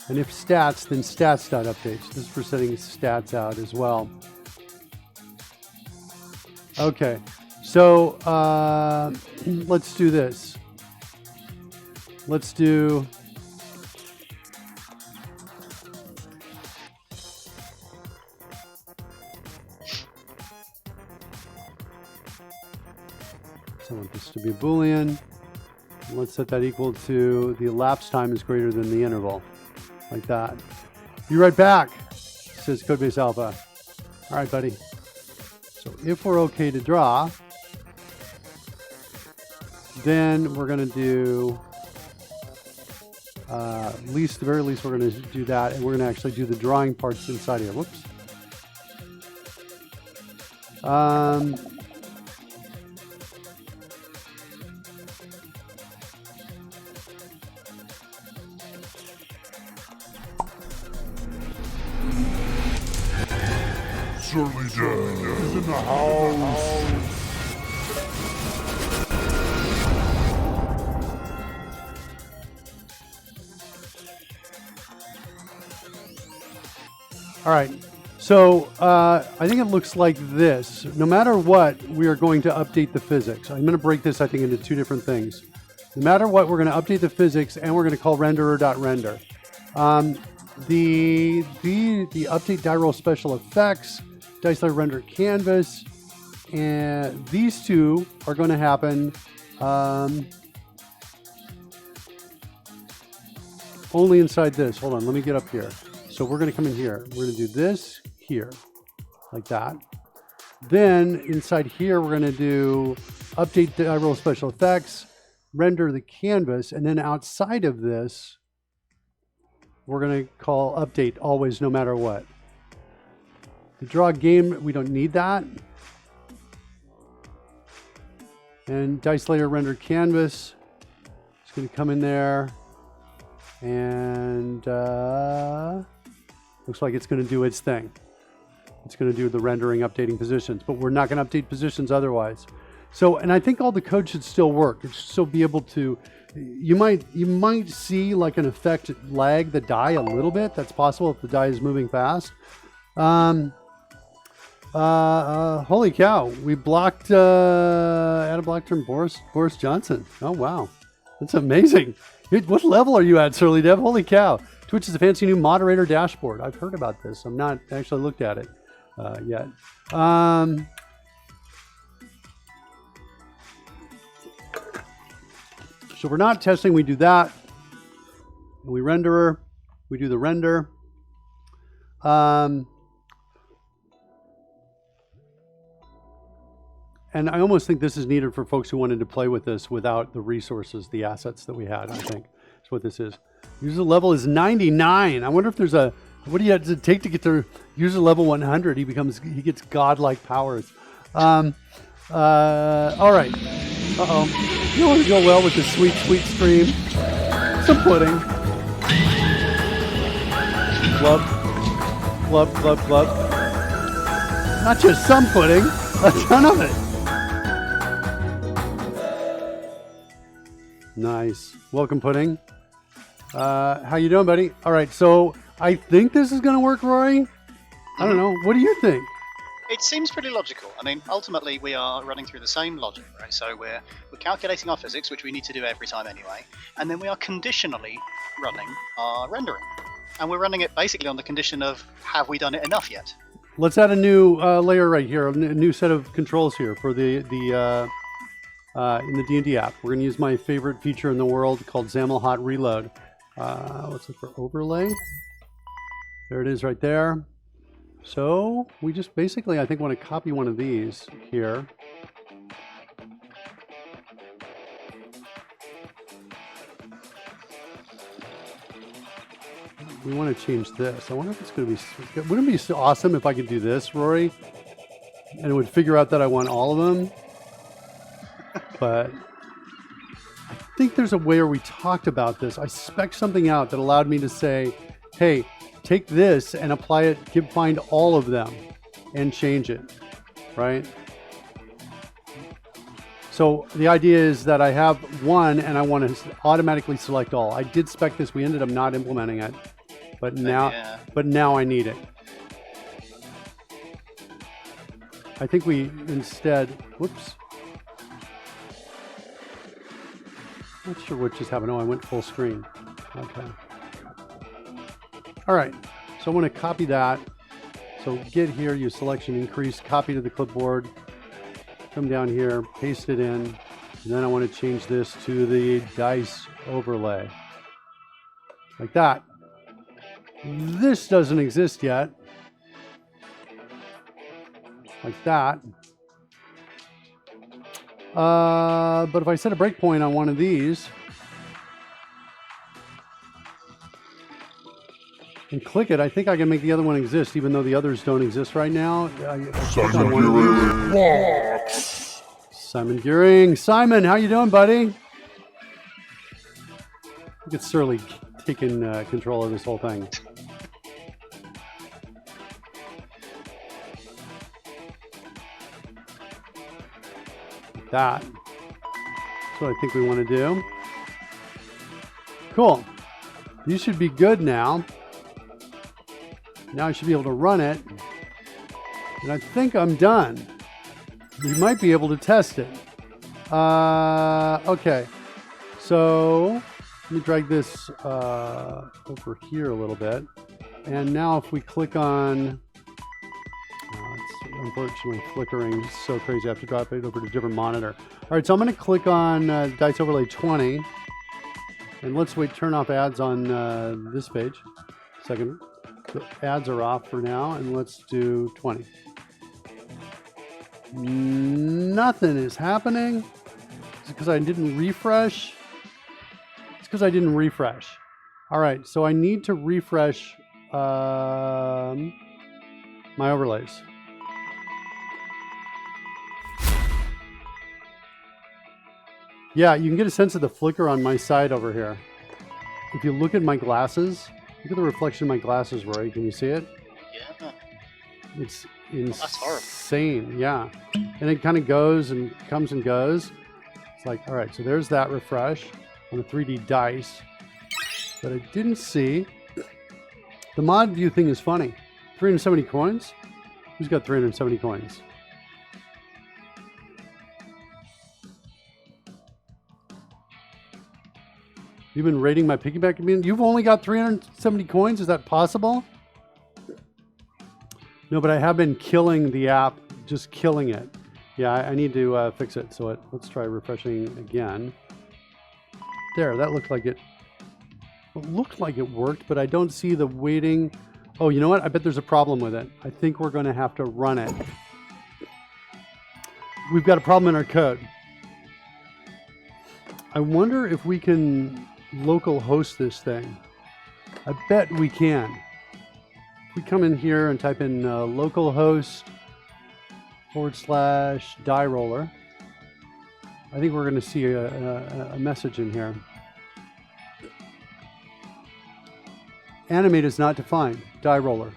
And if stats, then stats.updates. This is for setting stats out as well. Okay. So let's do this. Let's do I want this to be Boolean. Let's set that equal to the elapsed time is greater than the interval. Like that. Be right back, says Codebase Alpha. All right, buddy. So if we're okay to draw, then we're going to do, the very least, we're going to do that, and we're going to actually do the drawing parts inside here. Whoops. Surly Dan is in the house. All right. So I think it looks like this. No matter what, we are going to update the physics. I'm going to break this, I think, into two different things. No matter what, we're going to update the physics, and we're going to call renderer.render. The update die roll special effects, dice layer render canvas, and these two are going to happen only inside this. Hold on, let me get up here. So we're going to come in here. We're going to do this here, like that. Then inside here, we're going to do update die roll special effects, render the canvas, and then outside of this, we're going to call update always, no matter what. To draw a game, we don't need that. And dice layer render canvas is going to come in there. And looks like it's going to do its thing. It's going to do the rendering, updating positions, but we're not going to update positions otherwise. So, and I think all the code should still work. It should still be able to, you might see like an effect lag the die a little bit. That's possible if the die is moving fast. Holy cow, we blocked, add a block term Boris Johnson. Oh, wow. That's amazing. What level are you at, Surly Dev? Holy cow. Twitch is a fancy new moderator dashboard. I've heard about this. I'm not actually looked at it yet. So we're not testing. We do that. We renderer. We do the render. And I almost think this is needed for folks who wanted to play with this without the resources, the assets that we had, I think. That's what this is. User level is 99. I wonder if there's a, what do you have to take to get to user level 100? He gets godlike powers. All right. Uh-oh. You want to go well with the sweet, sweet stream. Some pudding. Glub. Glub, glub, glub. Not just some pudding, a ton of it. Nice. Welcome, Pudding. How you doing, buddy? All right, so I think this is going to work, Rory. I don't know. What do you think? It seems pretty logical. I mean, ultimately, we are running through the same logic, right? So we're calculating our physics, which we need to do every time anyway, and then we are conditionally running our rendering, and we're running it basically on the condition of have we done it enough yet? Let's add a new layer right here, a new set of controls here for the in the D&D app. We're going to use my favorite feature in the world called XAML Hot Reload. Let's look for overlay. There it is right there. So we just basically, I think, want to copy one of these here. We want to change this. I wonder if it's going to be, wouldn't it be so awesome if I could do this, Rory? And it would figure out that I want all of them. But I think there's a way where we talked about this. I spec'd something out that allowed me to say, hey, take this and apply it, find all of them and change it, right? So the idea is that I have one and I want to automatically select all. I did spec this, we ended up not implementing it, but now I need it. I think we instead, whoops. Not sure what just happened. Oh, I went full screen. Okay. All right, so I want to copy that. So get here, use selection increase, copy to the clipboard, come down here, paste it in, and then I want to change this to the dice overlay. Like that. This doesn't exist yet. Like that. But if I set a breakpoint on one of these, and click it, I think I can make the other one exist, even though the others don't exist right now. Simon Gearing. Simon, how you doing, buddy? I think it's Surly taking control of this whole thing. That's what I think we want to do. Cool. These should be good now. Now I should be able to run it. And I think I'm done. We might be able to test it. Okay. So let me drag this over here a little bit. And now if we click on, it's unfortunately flickering so crazy. I have to drop it over to a different monitor. All right, so I'm going to click on Dice Overlay 20. And let's turn off ads on this page. Second. The ads are off for now, and let's do 20. Nothing is happening. Is it because I didn't refresh? It's because I didn't refresh. All right, so I need to refresh my overlays. Yeah, you can get a sense of the flicker on my side over here. If you look at my glasses, look at the reflection of my glasses, Roy. Can you see it? Yeah. It's That's horrible. insane. Yeah. And it kind of goes and comes and goes. It's like, all right, so there's that refresh on the 3D dice. But I didn't see. The mod view thing is funny. 370 coins? Who's got 370 coins? You've been raiding my piggyback community? You've only got 370 coins? Is that possible? No, but I have been killing the app, just killing it. Yeah, I need to fix it. So let's try refreshing again. There, that looked like it. It looked like it worked, but I don't see the waiting. Oh, you know what? I bet there's a problem with it. I think we're going to have to run it. We've got a problem in our code. I wonder if we can local host this thing. I bet we can. If we come in here and type in localhost / die roller, I think we're going to see a message in here. Animate is not defined. Die roller.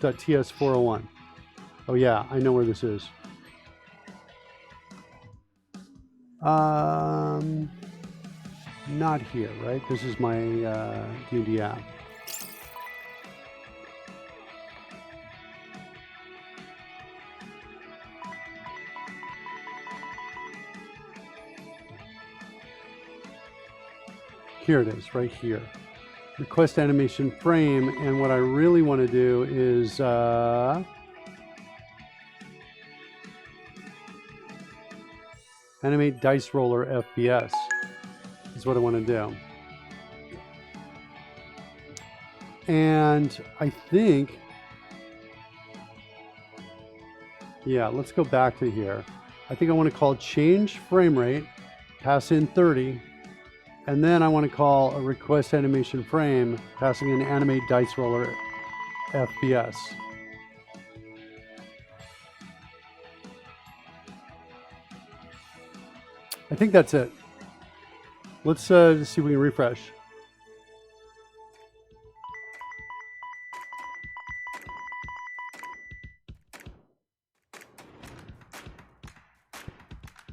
.ts401. Oh yeah, I know where this is. Not here, right? This is my D&D app. Here it is, right here. Request animation frame, and what I really want to do is animate dice roller FPS is what I want to do. And I think, yeah, let's go back to here. I think I want to call change frame rate, pass in 30, and then I want to call a request animation frame, passing in animate dice roller FPS. I think that's it. Let's see if we can refresh.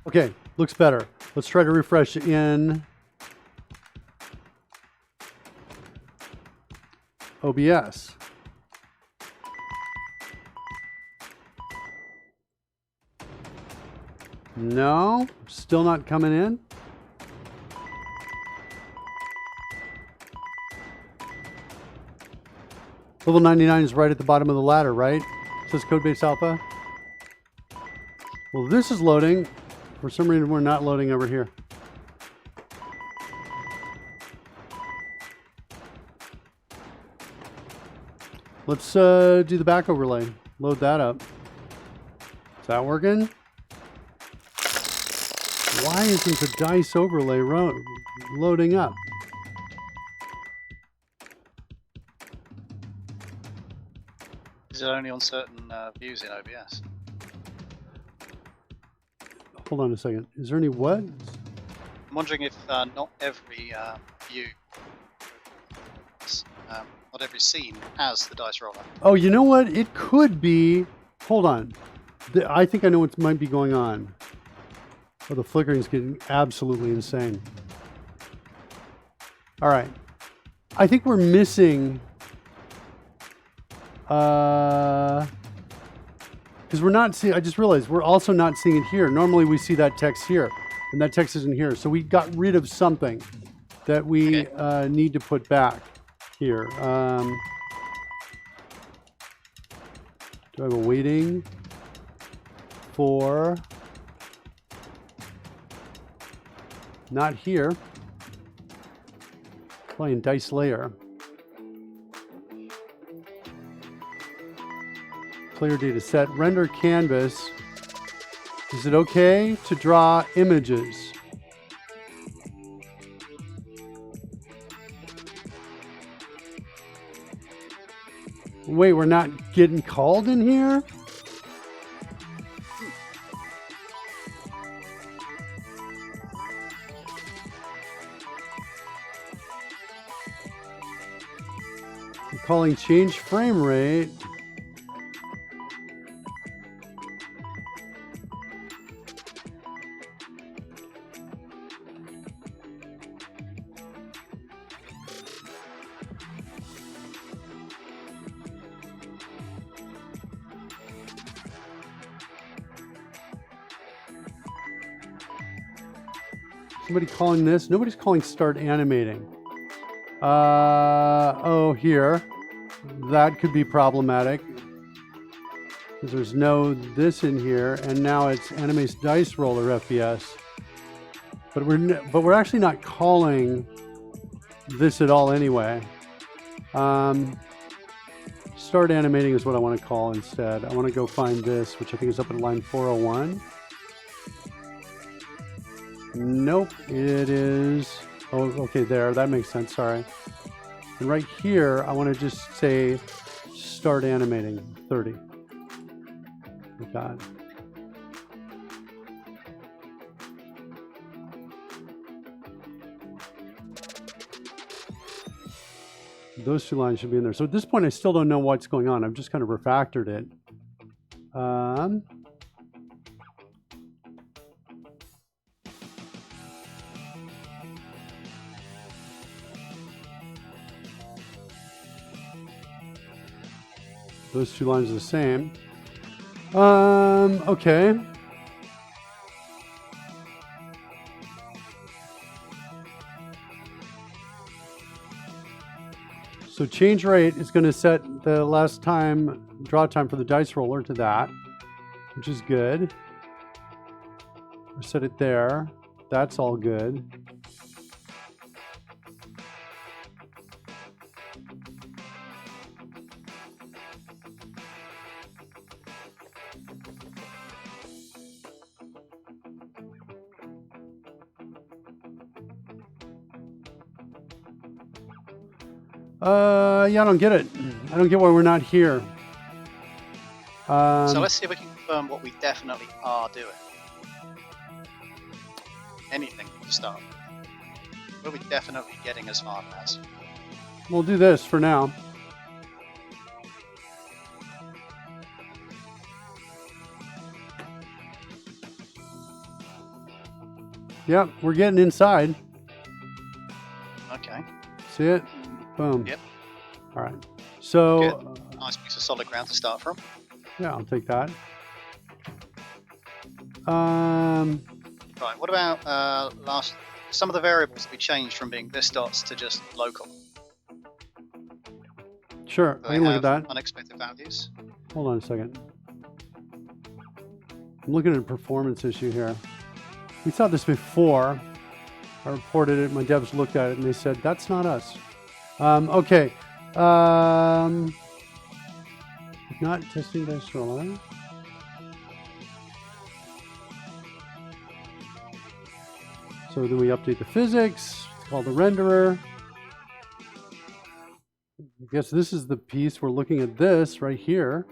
Okay, looks better. Let's try to refresh in OBS. No, still not coming in. Level 99 is right at the bottom of the ladder, right? It says Codebase Alpha. Well, this is loading. For some reason, we're not loading over here. Let's do the back overlay. Load that up. Is that working? Why isn't the dice overlay loading up? Is it only on certain views in OBS? Hold on a second. Is there any what? I'm wondering if not every view, not every scene has the dice roller. Oh, you know what? It could be. Hold on. I think I know what might be going on. Oh, the flickering is getting absolutely insane. All right. I think we're missing. Because we're not seeing. I just realized we're also not seeing it here. Normally we see that text here, and that text isn't here. So we got rid of something that we need to put back here. Do I have a waiting for? Not here. Playing dice layer. Player data set. Render canvas. Is it okay to draw images? Wait, we're not getting called in here? I'm calling change frame rate. Somebody calling this? Nobody's calling start animating. Oh, here. That could be problematic. Because there's no this in here, and now it's animate dice roller FPS. But we're actually not calling this at all anyway. Start animating is what I want to call instead. I want to go find this, which I think is up at line 401. Nope, it is. Oh, okay, there. That makes sense. Sorry. And right here, I want to just say start animating 30. Like that. Those two lines should be in there. So at this point, I still don't know what's going on. I've just kind of refactored it. Those two lines are the same. Okay. So change rate is going to set the last time, draw time for the dice roller to that, which is good. I set it there. That's all good. Yeah, I don't get it. I don't get why we're not here. So let's see if we can confirm what we definitely are doing. Anything to start. What are we definitely getting as far as? We'll do this for now. Yep, we're getting inside. Okay. See it? Boom. Yep. All right. So, Good. Nice piece of solid ground to start from. yeah, I'll take that. Right. What about some of the variables that we changed from being this dots to just local? Sure, Do I they can look at have that. unexpected values? Hold on a second. I'm looking at a performance issue here. We saw this before. I reported it. My devs looked at it and they said, that's not us. Okay. Not testing dice roller. So then we update the physics, call the renderer. I guess this is the piece. We're looking at this right here.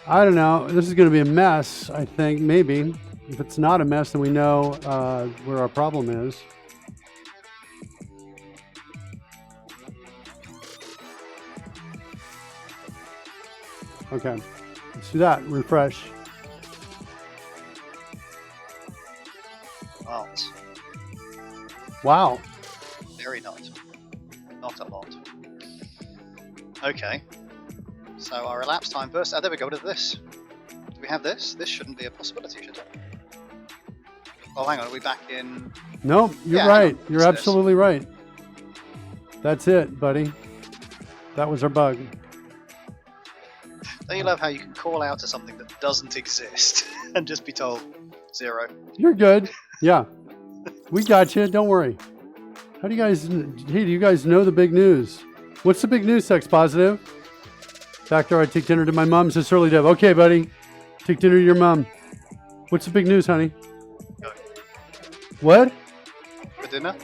I don't know. This is going to be a mess, I think, maybe. If it's not a mess, then we know where our problem is. Okay, let's do that. Refresh. Not. Wow. Very not. Not a lot. Okay. So our elapsed time first. There we go. What is this? Do we have this? This shouldn't be a possibility, should it? Oh, hang on. Are we back in? No, you're Yeah, right. hang on. You're What's this? absolutely right. That's it, buddy. That was our bug. Don't you love how you can call out to something that doesn't exist and just be told 0? You're good. Yeah. We got you. Don't worry. How do you guys, hey, do you guys know the big news? What's the big news, Sex Positive? Factor, I take dinner to my mom's this early, Dev. Okay, buddy. Take dinner to your mom. What's the big news, honey? Go. What? For dinner?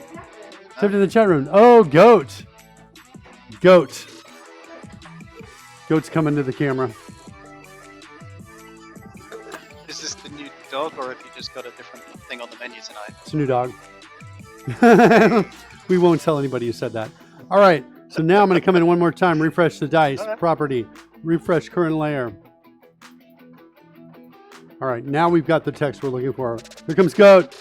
Typed in the chat room. Oh, goat. Goat. Goat's coming to the camera. Is this the new dog, or have you just got a different thing on the menu tonight? It's a new dog. We won't tell anybody you said that. All right. So now I'm going to come in one more time. Refresh the dice. Okay. Property. Refresh current layer. All right. Now we've got the text we're looking for. Here comes Goat.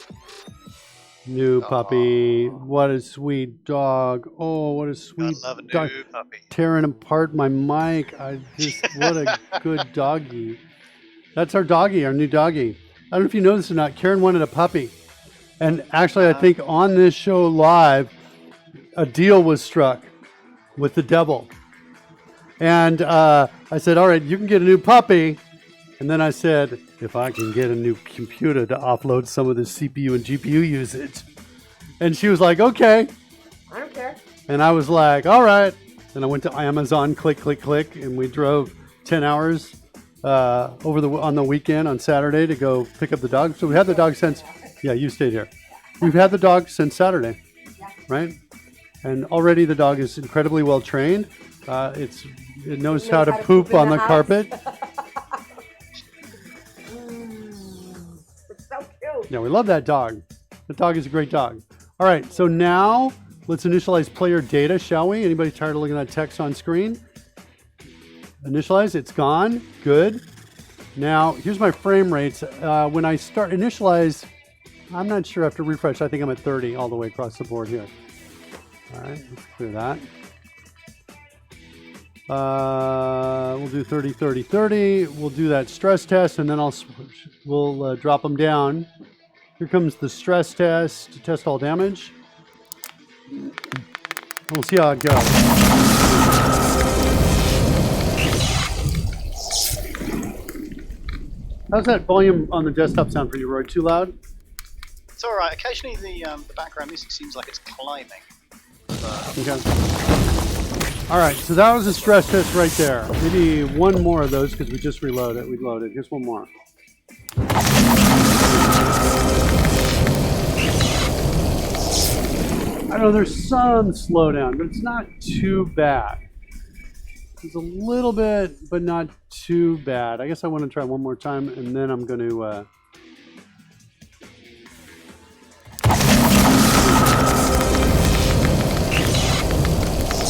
New puppy. What a sweet dog. Oh, what a sweet I love a new dog. puppy. Tearing apart my mic. What a good doggy. That's our doggy, our new doggy. I don't know if you know this or not. Karen wanted a puppy. And actually, I think on this show live, a deal was struck with the devil. And I said, all right, you can get a new puppy. And then I said, if I can get a new computer to offload some of the CPU and GPU usage. And she was like, okay. I don't care. And I was like, all right. And I went to Amazon, click, click, click. And we drove 10 hours on the weekend on Saturday to go pick up the dog. So we had the dog since, yeah, you stayed here. We've had the dog since Saturday, right? And already the dog is incredibly well trained. It knows how to poop on the carpet. It's so cute. Yeah, we love that dog. The dog is a great dog. All right, so now let's initialize player data, shall we? Anybody tired of looking at that text on screen? Initialize, it's gone. Good. Now, here's my frame rates. When I start initialize, I'm not sure after refresh. I think I'm at 30 all the way across the board here. All right, let's clear that. We'll do 30, 30, 30. We'll do that stress test, and then we'll drop them down. Here comes the stress test to test all damage. We'll see how it goes. How's that volume on the desktop sound for you, Roy? Too loud? It's all right. Occasionally, the background music seems like it's climbing. Okay. All right, so that was a stress test right there. Maybe one more of those because we just reloaded. We loaded. Here's one more. I know there's some slowdown, but it's not too bad. It's a little bit, but not too bad. I guess I want to try one more time, and then I'm going to...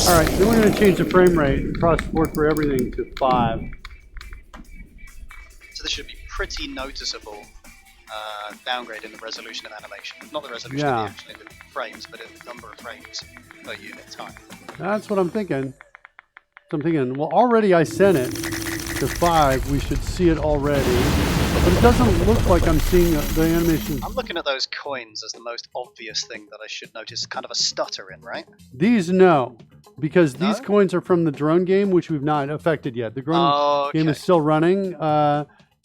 All right, then we're going to change the frame rate across the board for everything to 5. So this should be pretty noticeable downgrade in the resolution of animation. Not the resolution of the actual frames, but in the number of frames per unit time. That's what I'm thinking. So I'm thinking, well, already I sent it to 5. We should see it already. But it doesn't look like I'm seeing the animation. I'm looking at those coins as the most obvious thing that I should notice kind of a stutter in, right? These, no. Because these coins are from the drone game, which we've not affected yet. The drone game is still running.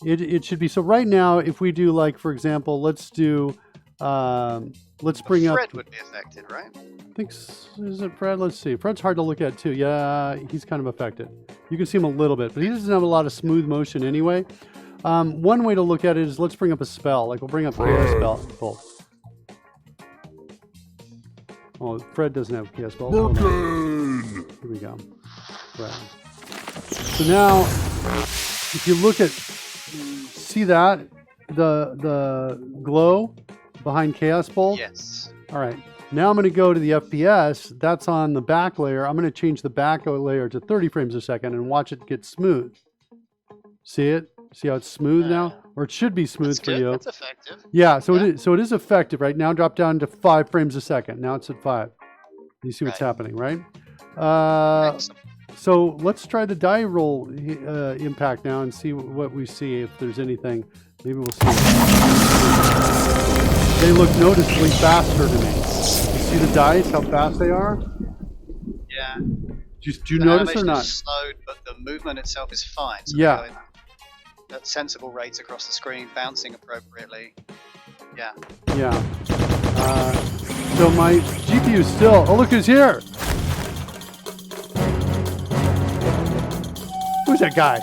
It should be. So right now, if we do, like, for example, let's do... let's bring up... Fred would be affected, right? I think, is it Fred? Let's see. Fred's hard to look at too. Yeah, he's kind of affected. You can see him a little bit, but he doesn't have a lot of smooth motion anyway. One way to look at it is let's bring up a spell. Like we'll bring up chaos spell. Oh, Fred doesn't have chaos spell. Here we go. Fred. So now, if you look at, see that the glow behind chaos bolt? Yes. All right. Now I'm going to go to the FPS. That's on the back layer. I'm going to change the back layer to 30 frames a second and watch it get smooth. See it? See how it's smooth now? Or it should be smooth for you. That's effective. Yeah, so it is effective right now. Drop down to 5 frames a second. Now it's at 5. You see what's happening, right? So let's try the die roll impact now and see what we see. If there's anything, maybe we'll see. They look noticeably faster to me. You see the dice, how fast they are? Yeah. Do you notice or not? Is slowed, but the movement itself is fine. So yeah. At sensible rates across the screen, bouncing appropriately. Yeah. Yeah. So my GPU still. Oh, look who's here! Who's that guy?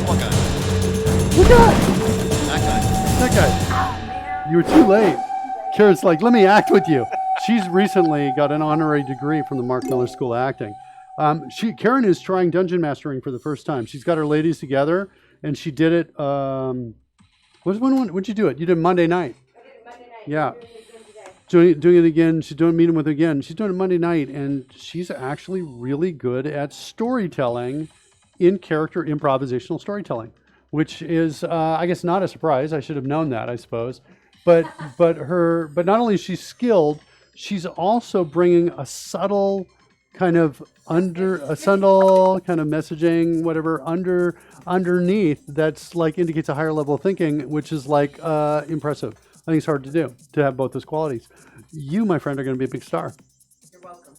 What guy? Look at That guy. that guy. You were too late. Kara's like, let me act with you. She's recently got an honorary degree from the Mark Miller School of Acting. Karen is trying dungeon mastering for the first time. She's got her ladies together, and she did it. When'd you do it? You did Monday night. I did it Monday night. Yeah. Doing it again. She's meeting with it again. She's doing it Monday night, and she's actually really good at storytelling, in character improvisational storytelling, which is, I guess, not a surprise. I should have known that, I suppose. But not only is she skilled, she's also bringing a subtle kind of messaging, whatever, underneath that's like indicates a higher level of thinking, which is like impressive. I think it's hard to do, to have both those qualities. You, my friend, are going to be a big star. You're welcome.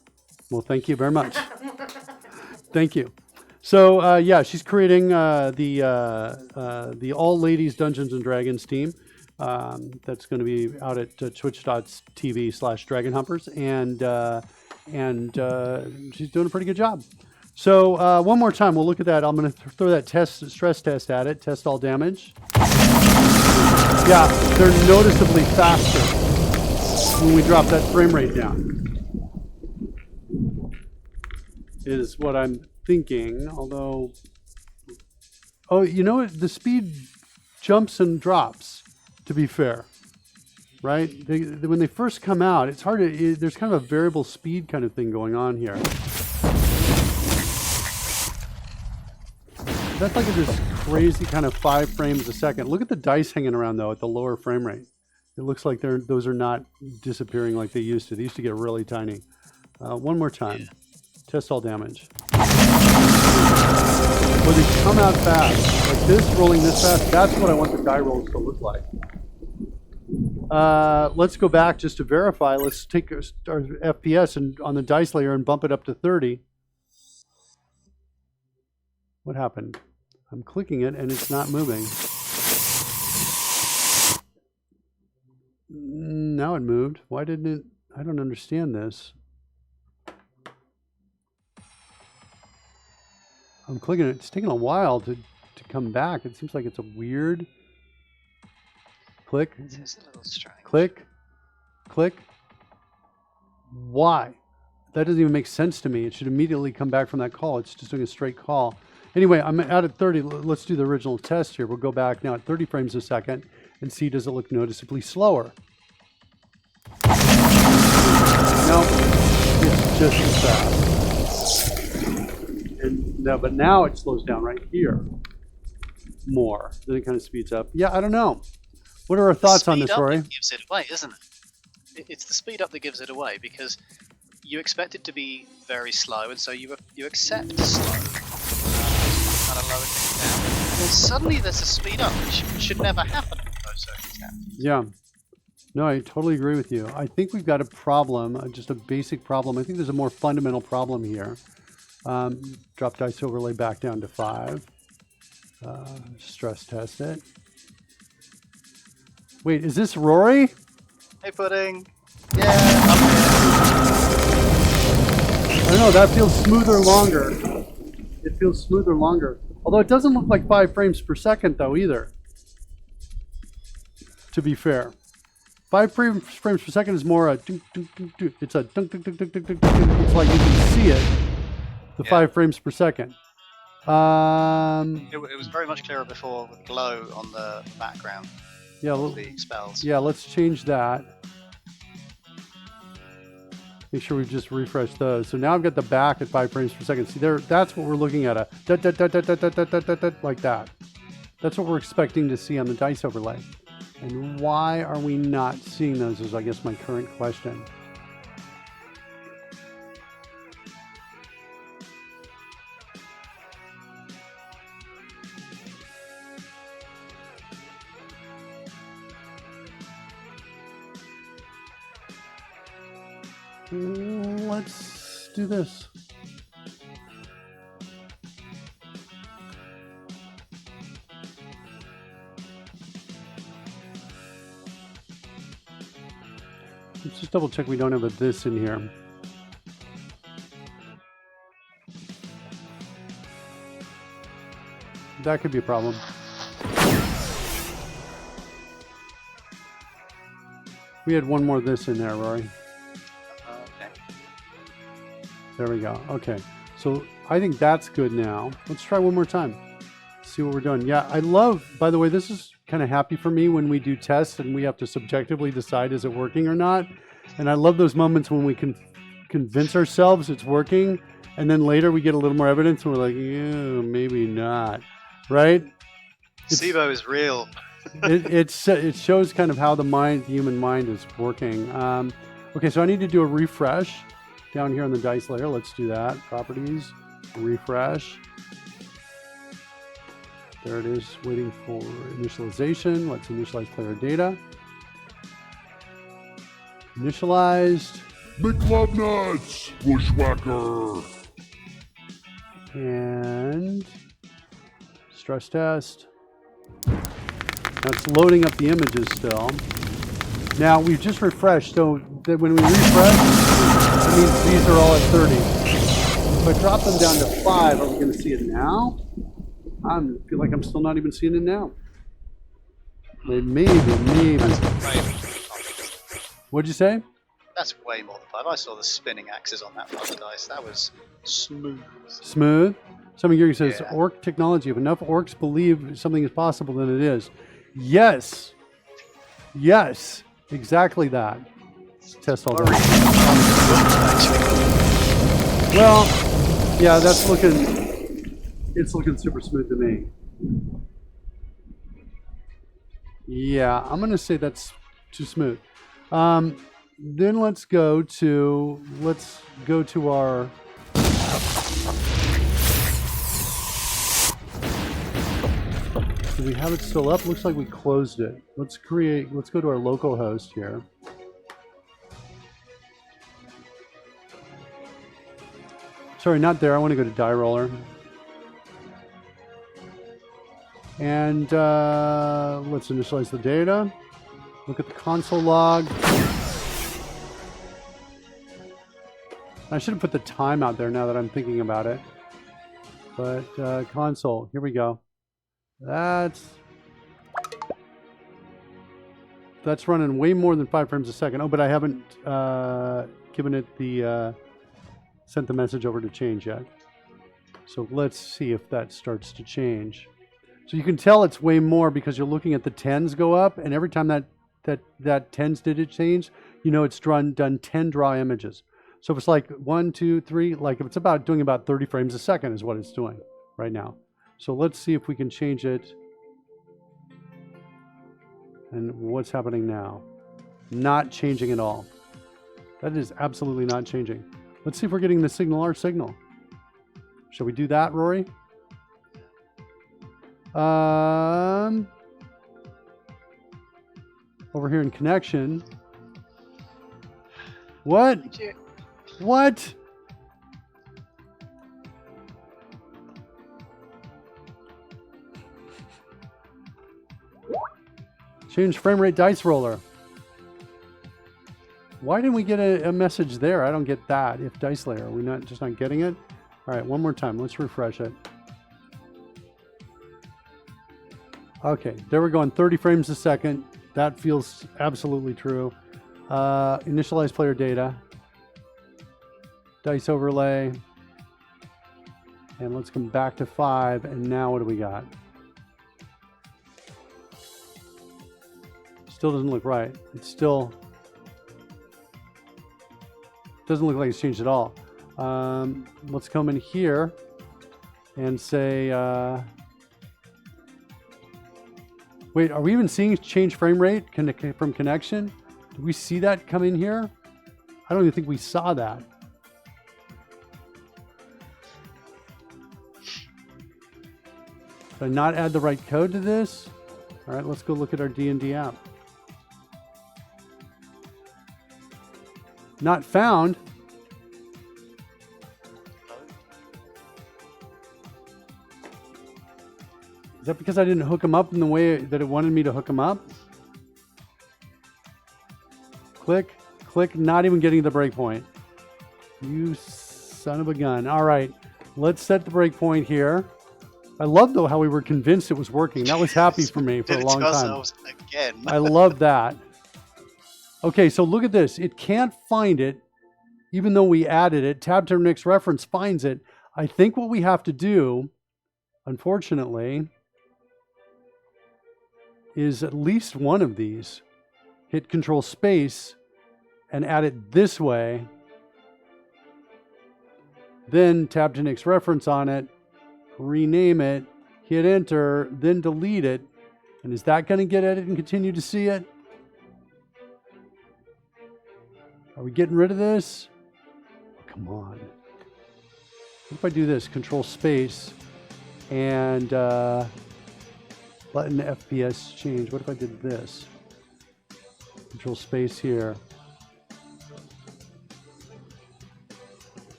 Well, thank you very much. Thank you. So yeah, she's creating the All Ladies Dungeons and Dragons team. That's going to be out at twitch.tv/dragonhumpers, and she's doing a pretty good job. So one more time, we'll look at that. I'm going to throw that stress test at it, test all damage. Yeah, they're noticeably faster when we drop that frame rate down, is what I'm thinking. Although, oh, you know what? The speed jumps and drops, to be fair. Right? When they first come out, it's hard to, there's kind of a variable speed kind of thing going on here. That's like this crazy kind of 5 frames a second. Look at the dice hanging around, though, at the lower frame rate. It looks like those are not disappearing like they used to. They used to get really tiny. One more time. Test all damage. Where they come out fast. Like this, rolling this fast. That's what I want the die rolls to look like. Let's go back just to verify. Let's take our FPS and on the dice layer and bump it up to 30. What happened? I'm clicking it and it's not moving. Now it moved. Why didn't it? I don't understand this. I'm clicking it. It's taking a while to come back. It seems like it's a weird. Click. It is a little strange. Click. Click. Why? That doesn't even make sense to me. It should immediately come back from that call. It's just doing a straight call. Anyway, I'm at 30. Let's do the original test here. We'll go back now at 30 frames a second and see, does it look noticeably slower? No, it's just as fast. And no, but now it slows down right here more. Then it kind of speeds up. Yeah, I don't know. What are our thoughts on this, Rory? Gives it away, isn't it? It's the speed up that gives it away, because you expect it to be very slow, and so you accept slow, kind of lower things down. And then suddenly there's a speed up, which should never happen in those circumstances. Yeah. No, I totally agree with you. I think we've got a problem, just a basic problem. I think there's a more fundamental problem here. Drop dice overlay back down to 5. Stress test it. Wait, is this Rory? Hey, Pudding. Yeah, I'm here. I don't know, that feels smoother longer. It feels smoother longer. Although it doesn't look like 5 frames per second though either. To be fair. 5 frames per second is more a dunk, dunk, dunk, dunk. It's a dunk, dunk, dunk, dunk, dunk, dunk, dunk. It's like you can see it. The 5 frames per second. It was very much clearer before with glow on the background. Yeah, The spells. yeah, let's change that. Make sure we've just refreshed those. So now I've got the back at 5 frames per second. See there, that's what we're looking at, like that. That's what we're expecting to see on the dice overlay. And why are we not seeing those is, I guess, my current question. Let's do this. Let's just double check we don't have a this in here. That could be a problem. We had one more this in there, Rory. Okay. There we go. Okay. So I think that's good now. Let's try one more time. See what we're doing. Yeah, I love, by the way, this is kind of happy for me when we do tests and we have to subjectively decide is it working or not. And I love those moments when we can convince ourselves it's working and then later we get a little more evidence and we're like, yeah, maybe not. Right? SIBO is real. it shows kind of how the human mind is working. Okay, so I need to do a refresh down here on the dice layer. Let's do that. Properties, refresh. There it is, waiting for initialization. Let's initialize player data. Initialized. Big club nuts, bushwhacker. And stress test. Now it's loading up the images still. Now we've just refreshed, so that when we refresh, that means these are all at 30. If I drop them down to 5, are we going to see it now? I feel like I'm still not even seeing it now. Maybe. What'd you say? That's way more than 5. I saw the spinning axes on that flutter dice. That was smooth. Smooth? Something here says, Yeah. orc technology. If enough orcs believe something is possible, then it is. Yes. Yes. Exactly that. Let's test all that. Well, yeah, that's looking... It's looking super smooth to me. Yeah, I'm going to say that's too smooth. Then let's go to our Do we have it still up? Looks like we closed it. Let's go to our local host here. Sorry, not there. I want to go to die roller. And let's initialize the data. Look at the console log. I should have put the time out there now that I'm thinking about it. But console, here we go. That's running way more than 5 frames a second. Oh, but I haven't given it the sent the message over to change yet. So let's see if that starts to change. So you can tell it's way more because you're looking at the tens go up, and every time that tens digit change, you know it's done 10 draw images. So if it's like 1, 2, 3, like if it's doing about 30 frames a second is what it's doing right now. So let's see if we can change it. And what's happening now? Not changing at all. That is absolutely not changing. Let's see if we're getting the signal R signal. Shall we do that, Rory? Over here in connection. What? What? Change frame rate dice roller. Why didn't we get a message there? I don't get that. If dice layer, are we just not getting it? All right, one more time. Let's refresh it. Okay, there we're going 30 frames a second. That feels absolutely true. Initialize player data. Dice overlay. And let's come back to 5. And now what do we got? Still doesn't look right. It still doesn't look like it's changed at all. Let's come in here and say, wait, are we even seeing change frame rate from connection? Did we see that come in here? I don't even think we saw that. Did I not add the right code to this? All right, let's go look at our D&D app. Not found. Is that because I didn't hook them up in the way that it wanted me to hook them up? Click, click, not even getting the breakpoint. You son of a gun. All right, let's set the breakpoint here. I love though how we were convinced it was working. That was happy for me for a long time. Again. I love that. Okay, so look at this. It can't find it, even though we added it. Tab to next reference finds it. I think what we have to do, unfortunately, is at least one of these. Hit Control Space and add it this way. Then tab to next reference on it, rename it, hit Enter, then delete it. And is that going to get it and continue to see it? Are we getting rid of this? Oh, come on. What if I do this? Control Space and button FPS change. What if I did this? Control Space here.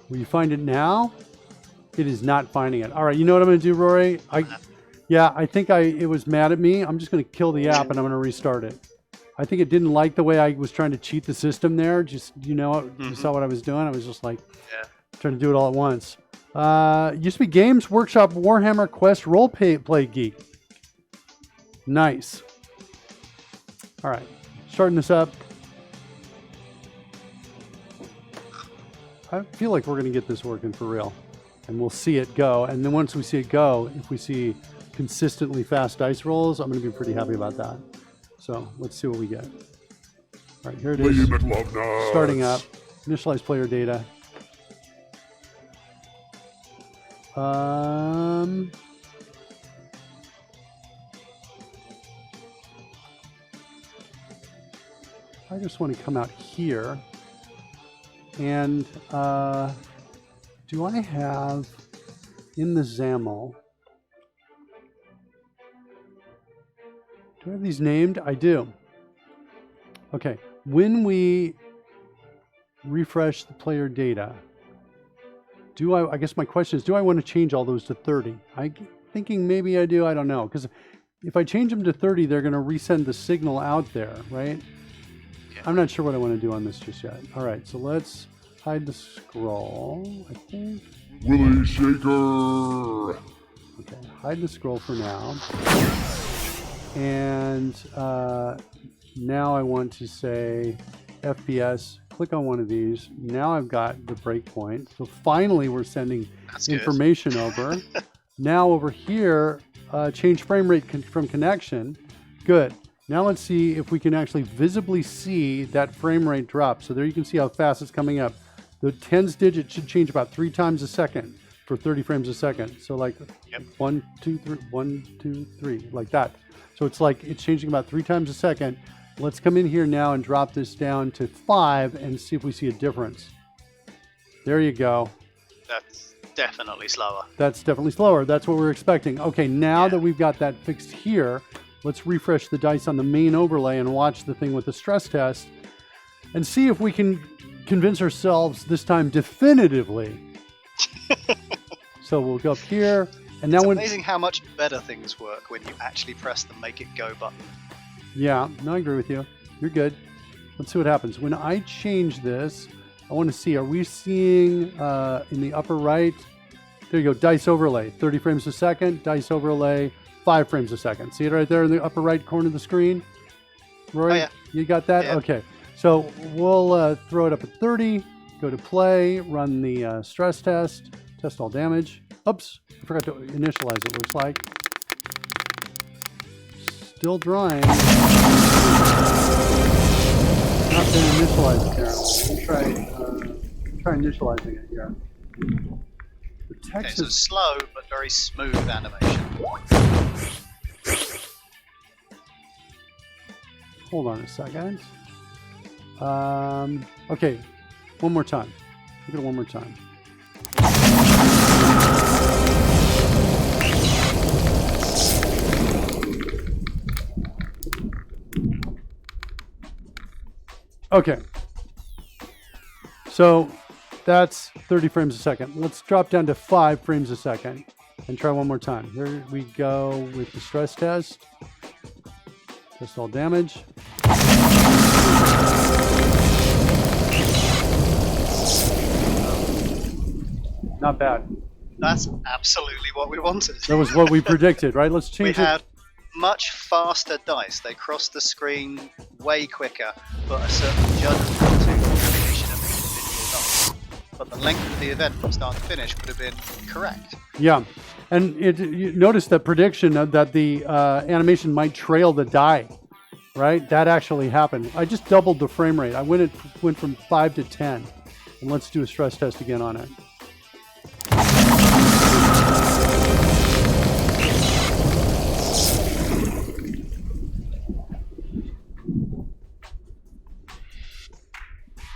Will you find it now? It is not finding it. All right, you know what I'm going to do, Rory? I think it was mad at me. I'm just going to kill the app and I'm going to restart it. I think it didn't like the way I was trying to cheat the system there. Just, you know, you saw what I was doing. I was just like trying to do it all at once. Used to be Games Workshop Warhammer Quest Role Play Geek. Nice. All right, starting this up. I feel like we're going to get this working for real. And we'll see it go. And then once we see it go, if we see consistently fast dice rolls, I'm going to be pretty happy about that. So let's see what we get. All right, here it is. Starting up. Initialize player data. I just want to come out here. And do I have in the XAML Do I have these named? I do. Okay. When we refresh the player data, I guess my question is, do I want to change all those to 30? I'm thinking maybe I do. I don't know. Because if I change them to 30, they're going to resend the signal out there, right? Yeah. I'm not sure what I want to do on this just yet. All right. So let's hide the scroll, I think. Willie Shaker. Okay. Hide the scroll for now. And now I want to say FPS. Click on one of these. Now I've got the breakpoint. So finally we're sending information over. Now over here, change frame rate from connection. Good. Now let's see if we can actually visibly see that frame rate drop. So there you can see how fast it's coming up. The tens digit should change about 3 times a second for 30 frames a second. So like 1, 2, 3, 1, 2, 3, like that. So it's like it's changing about 3 times a second. Let's come in here now and drop this down to 5 and see if we see a difference. There you go. That's definitely slower. That's definitely slower. That's what we're expecting. Okay, now that we've got that fixed here, let's refresh the dice on the main overlay and watch the thing with the stress test and see if we can convince ourselves this time definitively. So we'll go up here. And now it's amazing how much better things work when you actually press the make it go button. Yeah, no, I agree with you. You're good. Let's see what happens. When I change this, I want to see, are we seeing in the upper right, there you go, dice overlay, 30 frames a second, dice overlay, 5 frames a second. See it right there in the upper right corner of the screen? Roy, Oh, yeah. You got that? Yeah. Okay. So we'll throw it up at 30, go to play, run the stress test, test all damage. Oops, I forgot to initialize it, looks like. Still drawing. Not been initialized apparently. Try initializing it here. The Okay, text so is slow but very smooth animation. hold on a second. Okay, one more time. Look at it one more time. Okay, so that's 30 frames a second. Let's drop down to 5 frames a second and try one more time. Here we go with the stress test. Test all damage. Not bad. That's absolutely what we wanted. That was what we predicted, right? Let's We change it. had much faster dice. They crossed the screen way quicker, but a certain judgment to animation of the individual dice. But the length of the event from start to finish would have been correct. Yeah, and you notice the prediction that the animation might trail the die, right? That actually happened. I just doubled the frame rate. I went from 5 to 10, and let's do a stress test again on it.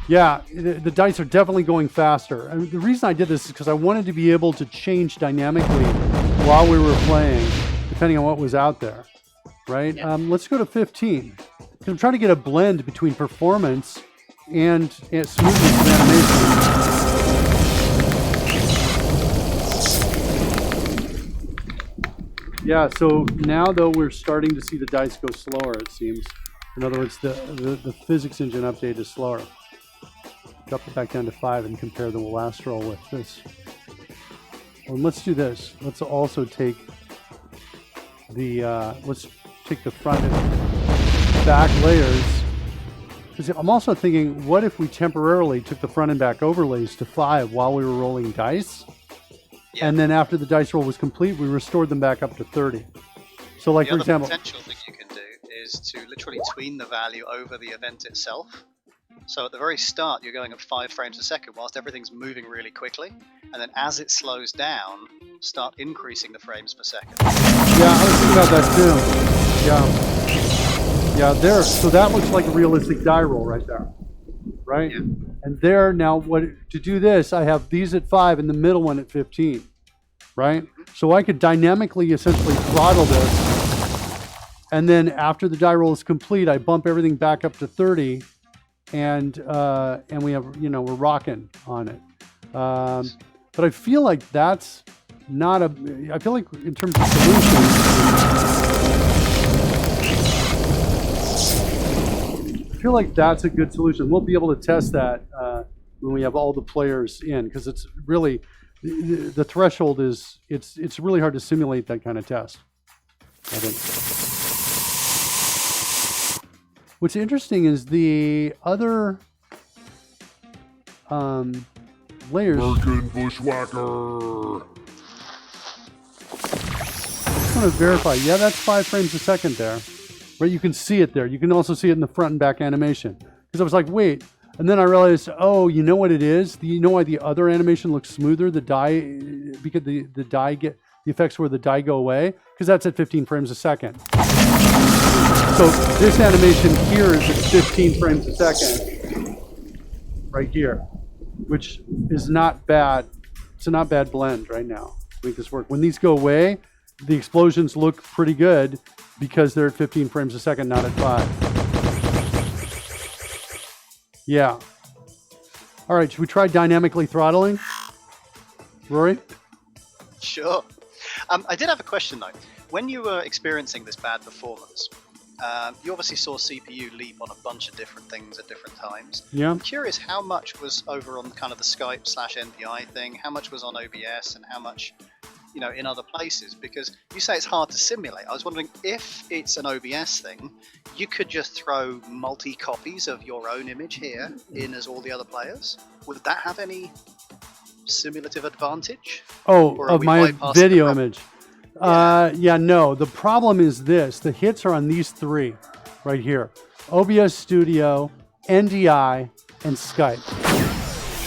Yeah, the dice are definitely going faster. And the reason I did this is because I wanted to be able to change dynamically while we were playing, depending on what was out there, right? Yeah. Let's go to 15. Because I'm trying to get a blend between performance and smoothness of animation. Yeah, so now though we're starting to see the dice go slower, it seems. In other words, the physics engine update is slower. Drop it back down to 5 and compare the last roll with this. Well, let's do this. Let's also take the front and back layers. Because I'm also thinking, what if we temporarily took the front and back overlays to 5 while we were rolling dice? Yeah. And then after the dice roll was complete, we restored them back up to 30. So like, The for other example, potential thing you can do is to literally tween the value over the event itself. So at the very start, you're going at 5 frames a second whilst everything's moving really quickly. And then as it slows down, start increasing the frames per second. yeah, I was thinking about that too. Yeah, there. So that looks like a realistic die roll right there, right? Yeah. And there now, to do this, I have these at 5 and the middle one at 15, right? So I could dynamically essentially throttle this And then after the die roll is complete, I bump everything back up to 30, and we have, we're rocking on it. But I feel like that's not a. I feel like in terms of solutions, I feel like that's a good solution. We'll be able to test that when we have all the players in, because it's really the threshold is it's really hard to simulate that kind of test, I think. What's interesting is the other layers. American Bushwhacker. I just want to verify. Yeah, that's 5 frames a second there. Right, you can see it there. You can also see it in the front and back animation. Because I was like, wait. And then I realized, oh, you know what it is? You know why the other animation looks smoother? The die, because the die the effects where the die go away? Because that's at 15 frames a second. So this animation here is at 15 frames a second, right here, which is not bad. It's a not bad blend right now to make this work. When these go away, the explosions look pretty good because they're at 15 frames a second, not at 5. Yeah. All right, should we try dynamically throttling? Rory? Sure. I did have a question though. When you were experiencing this bad performance, you obviously saw CPU leap on a bunch of different things at different times. Yeah. I'm curious how much was over on kind of the Skype/NPI thing, how much was on OBS, and how much, in other places, because you say it's hard to simulate. I was wondering if it's an OBS thing, you could just throw multi-copies of your own image here in as all the other players. Would that have any simulative advantage? Or are Of we my bypassing video the image. Yeah. No. The problem is this. The hits are on these 3 right here. OBS Studio, NDI, and Skype.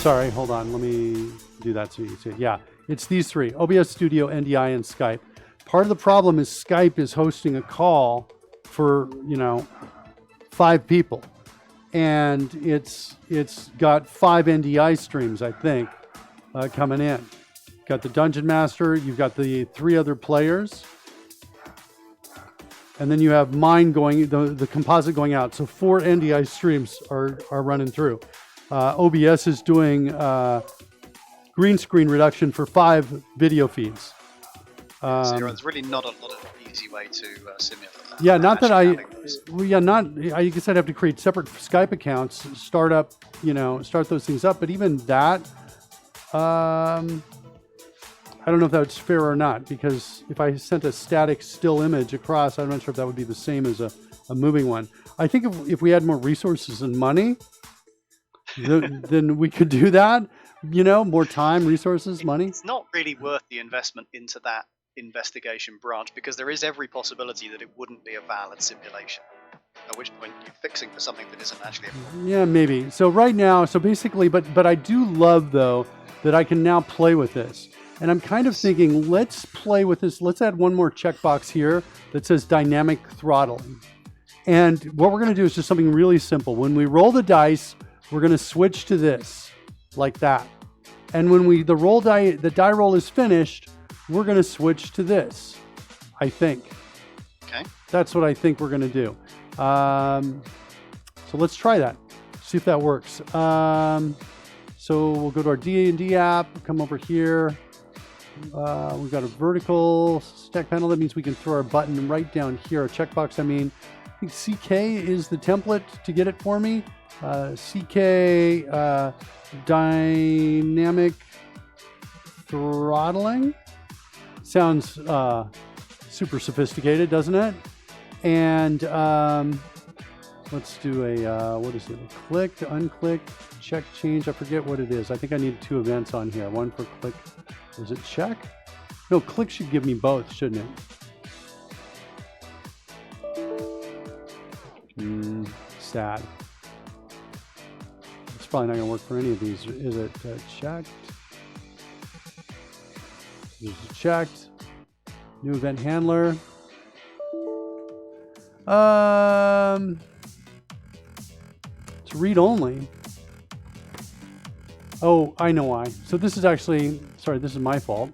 Sorry, hold on. Let me do that so you can see it. Yeah, it's these 3. OBS Studio, NDI, and Skype. Part of the problem is Skype is hosting a call for, 5 people. And it's got 5 NDI streams, I think, coming in. Got the Dungeon Master, you've got the 3 other players, and then you have mine going, the composite going out. So 4 NDI streams are running through. OBS is doing green screen reduction for 5 video feeds. So there's really not a lot of easy way to simulate that. Yeah, not that I guess I'd have to create separate Skype accounts, start those things up. But even that, I don't know if that's fair or not, because if I sent a static still image across, I'm not sure if that would be the same as a moving one. I think if we had more resources and money, then we could do that. More time, resources, money. It's not really worth the investment into that investigation branch, because there is every possibility that it wouldn't be a valid simulation. At which point you're fixing for something that isn't actually a problem. Yeah, maybe. So right now, basically, but I do love though that I can now play with this. And I'm kind of thinking, let's play with this. Let's add one more checkbox here that says dynamic throttling. And what we're going to do is just something really simple. When we roll the dice, we're going to switch to this, like that. And when the die roll is finished, we're going to switch to this, I think. Okay. That's what I think we're going to do. So let's try that. See if that works. So we'll go to our D&D app, come over here. We've got a vertical stack panel. That means we can throw our button right down here. A checkbox, I think CK is the template to get it for me. CK dynamic throttling. Sounds super sophisticated, doesn't it? And let's do what is it? A click to unclick, check, change. I forget what it is. I think I need 2 events on here. One for click. Is it check? No, click should give me both, shouldn't it? Sad. It's probably not going to work for any of these. Is it checked? Is it checked? New event handler. It's read only. Oh, I know why. So this is actually, sorry, this is my fault,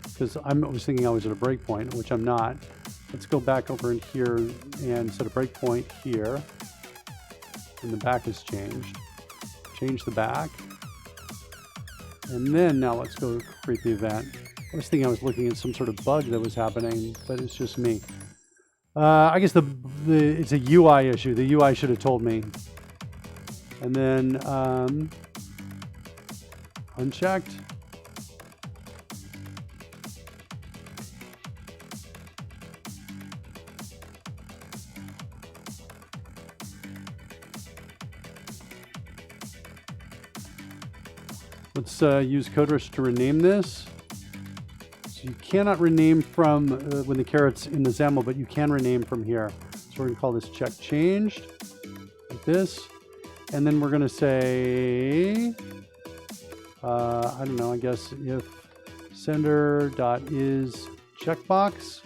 because I was thinking I was at a breakpoint, which I'm not. Let's go back over in here and set a breakpoint here. And the back is changed. Change the back. And then now let's go create the event. I was thinking I was looking at some sort of bug that was happening, but it's just me. I guess it's a UI issue. The UI should have told me. And then unchecked. Let's use CodeRush to rename this. So you cannot rename from when the caret's in the XAML, but you can rename from here. So we're going to call this check changed, like this. And then we're going to say, I don't know, I guess if sender.is checkbox,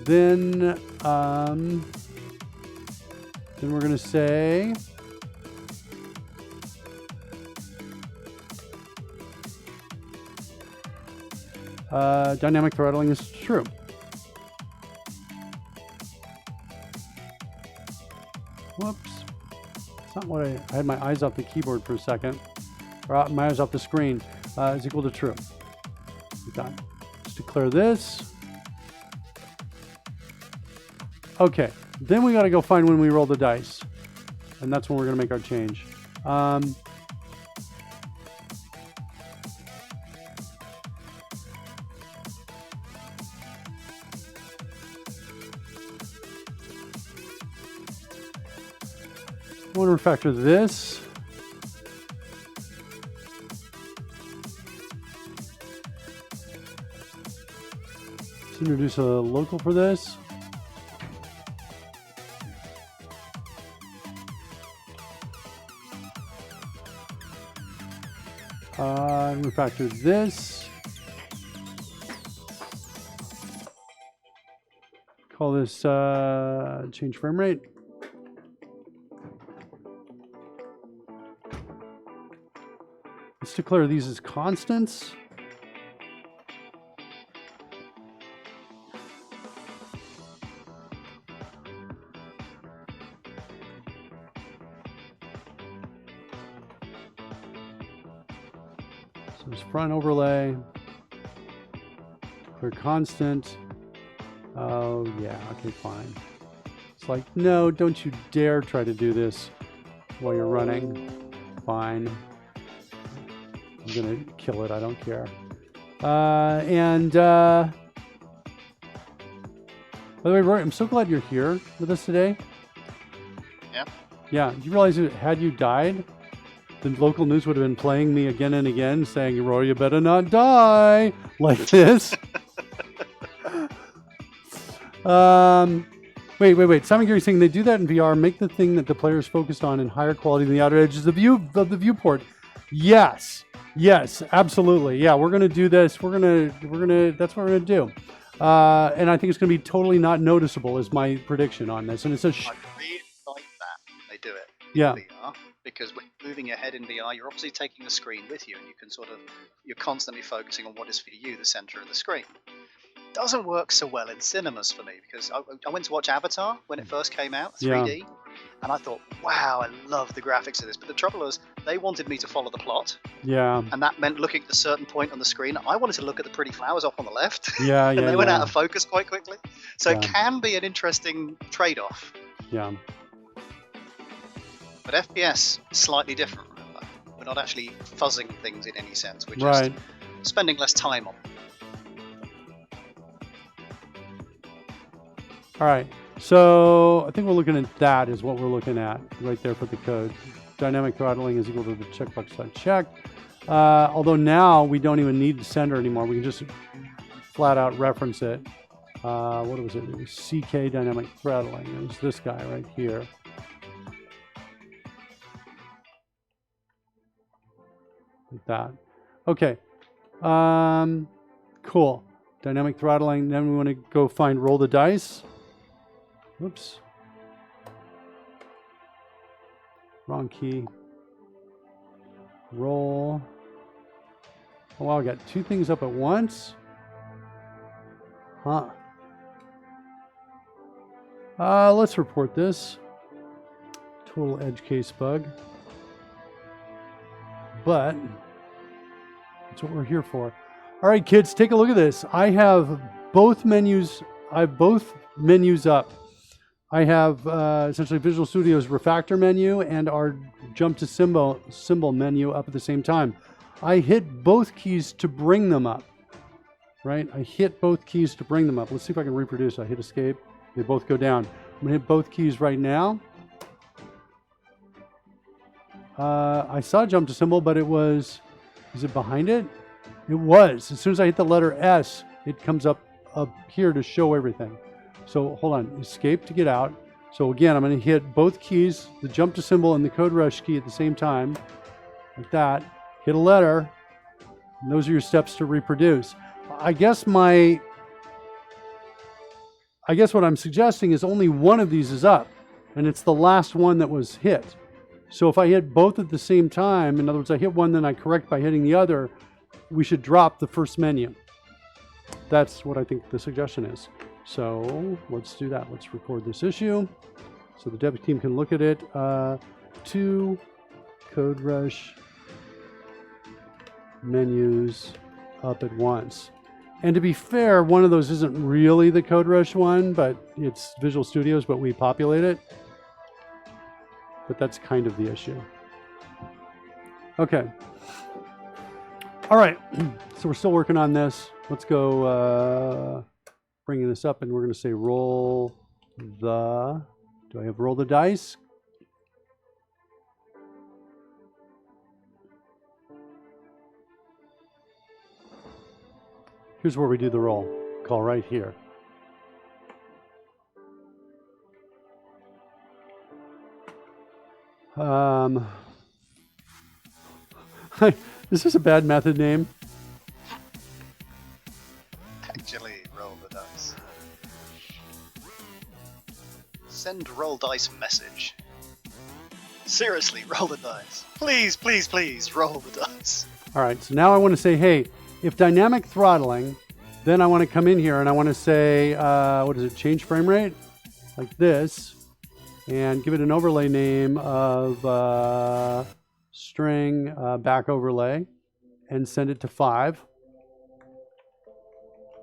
then we're going to say dynamic throttling is true. Whoops. It's not what I had my eyes off the keyboard for a second. Or my eyes off the screen. Is equal to true. Done. Let's declare this. Okay. Then we got to go find when we roll the dice. And that's when we're going to make our change. I want to refactor this. Let's introduce a local for this. Refactor this. Call this change frame rate. Let's declare these as constants. So there's front overlay, declare constant. Oh yeah, okay, fine. It's like, no, don't you dare try to do this while you're running. Fine. I'm gonna kill it, I don't care. By the way, Roy, I'm so glad you're here with us today. Yeah. Yeah, you realize that had you died, the local news would have been playing me again and again saying, Roy, you better not die, like this. Wait. Simon Gary's saying they do that in VR, make the thing that the player is focused on in higher quality than the outer edges of the viewport. Yes, absolutely. Yeah, we're gonna do this. We're gonna. That's what we're gonna do. And I think it's gonna be totally not noticeable. Is my prediction on this. And it's a. I really like that they do it. Yeah. In VR, because when you're moving your head in VR, you're obviously taking the screen with you, and you can you're constantly focusing on what is for you the center of the screen. Doesn't work so well in cinemas for me because I went to watch Avatar when it first came out, 3D, Yeah. and I thought, wow, I love the graphics of this. But the trouble was, they wanted me to follow the plot, Yeah. and that meant looking at a certain point on the screen. I wanted to look at the pretty flowers up on the left, Yeah. and Yeah. they went out of focus quite quickly. So Yeah. it can be an interesting trade-off. Yeah. But FPS is slightly different. Remember, we're not actually fuzzing things in any sense. We're just Right. spending less time on them. All right. So I think we're looking at that is what we're looking at right there for the code. Dynamic throttling is equal to the checkbox.check. Although now we don't even need the sender anymore. We can just flat out reference it. What was it? It was CK dynamic throttling. It was this guy right here. Like that. Okay. Cool. Dynamic throttling. Then we want to go find roll the dice. Whoops. Wrong key. Roll Oh, wow, I got two things up at once. Huh. Let's report this. Total edge case bug. But that's what we're here for. All right, kids, take a look at this. I have both menus. I have both menus up. I have essentially Visual Studio's refactor menu and our jump to symbol menu up at the same time. I hit both keys to bring them up. Right? I hit both keys to bring them up. Let's see if I can reproduce. I hit escape. They both go down. I'm going to hit both keys right now. I saw jump to symbol, but it was... Is it behind it? It was. As soon as I hit the letter S, it comes up here to show everything. So hold on. Escape to get out. So again, I'm going to hit both keys, the jump to symbol and the code rush key at the same time. Like that. Hit a letter. And those are your steps to reproduce. I guess what I'm suggesting is only one of these is up, and it's the last one that was hit. So if I hit both at the same time, in other words, I hit one, then I correct by hitting the other, we should drop the first menu. That's what I think the suggestion is. So let's do that. Let's record this issue so the dev team can look at it. Two code rush menus up at once. And to be fair, one of those isn't really the Code Rush one, but it's Visual Studio's, but we populate it. But that's kind of the issue. Okay. All right. So we're still working on this. Let's go bringing this up, and we're going to say roll the... Do I have roll the dice? Here's where we do the roll call right here. Is this a bad method name? Actually, roll the dice. Send roll dice message. Seriously, roll the dice. Please, please, please, roll the dice. All right, so now I want to say, hey, if dynamic throttling, then I want to come in here and I want to say, what is it, change frame rate? Like this. And give it an overlay name of string back overlay and send it to 5.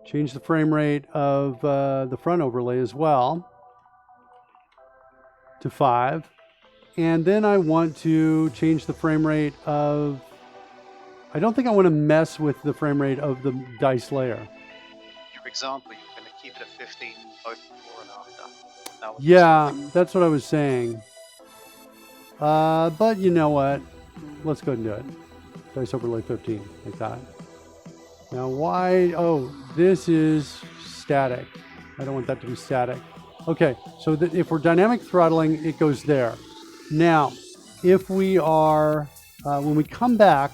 Change the frame rate of the front overlay as well to 5. And then I want to change the frame rate of... I don't think I want to mess with the frame rate of the dice layer. For example, you're going to keep it at 15 both before and after. Now, Yeah, that's what I was saying. But you know what? Let's go ahead and do it. Dice overlay 15, like that. Now why? Oh, this is static. I don't want that to be static. Okay, so if we're dynamic throttling, it goes there. Now, if we are, when we come back,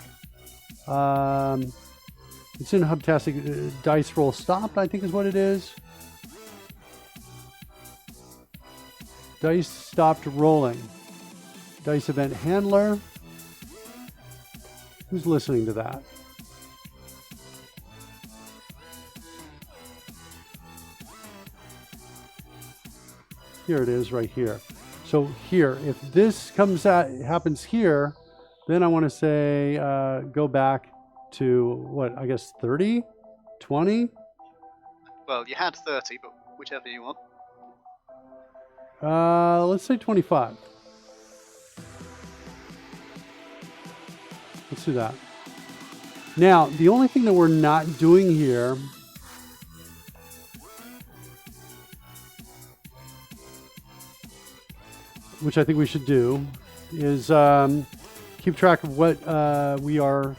it's in Hubtastic, dice roll stopped, I think is what it is. Dice stopped rolling. Dice event handler. Who's listening to that? Here it is right here. So here, if this happens here, then I want to say go back to what, I guess 30, 20? Well, you had 30, but whichever you want. Let's say 25. Let's do that. Now, the only thing that we're not doing here which I think we should do is keep track of what we are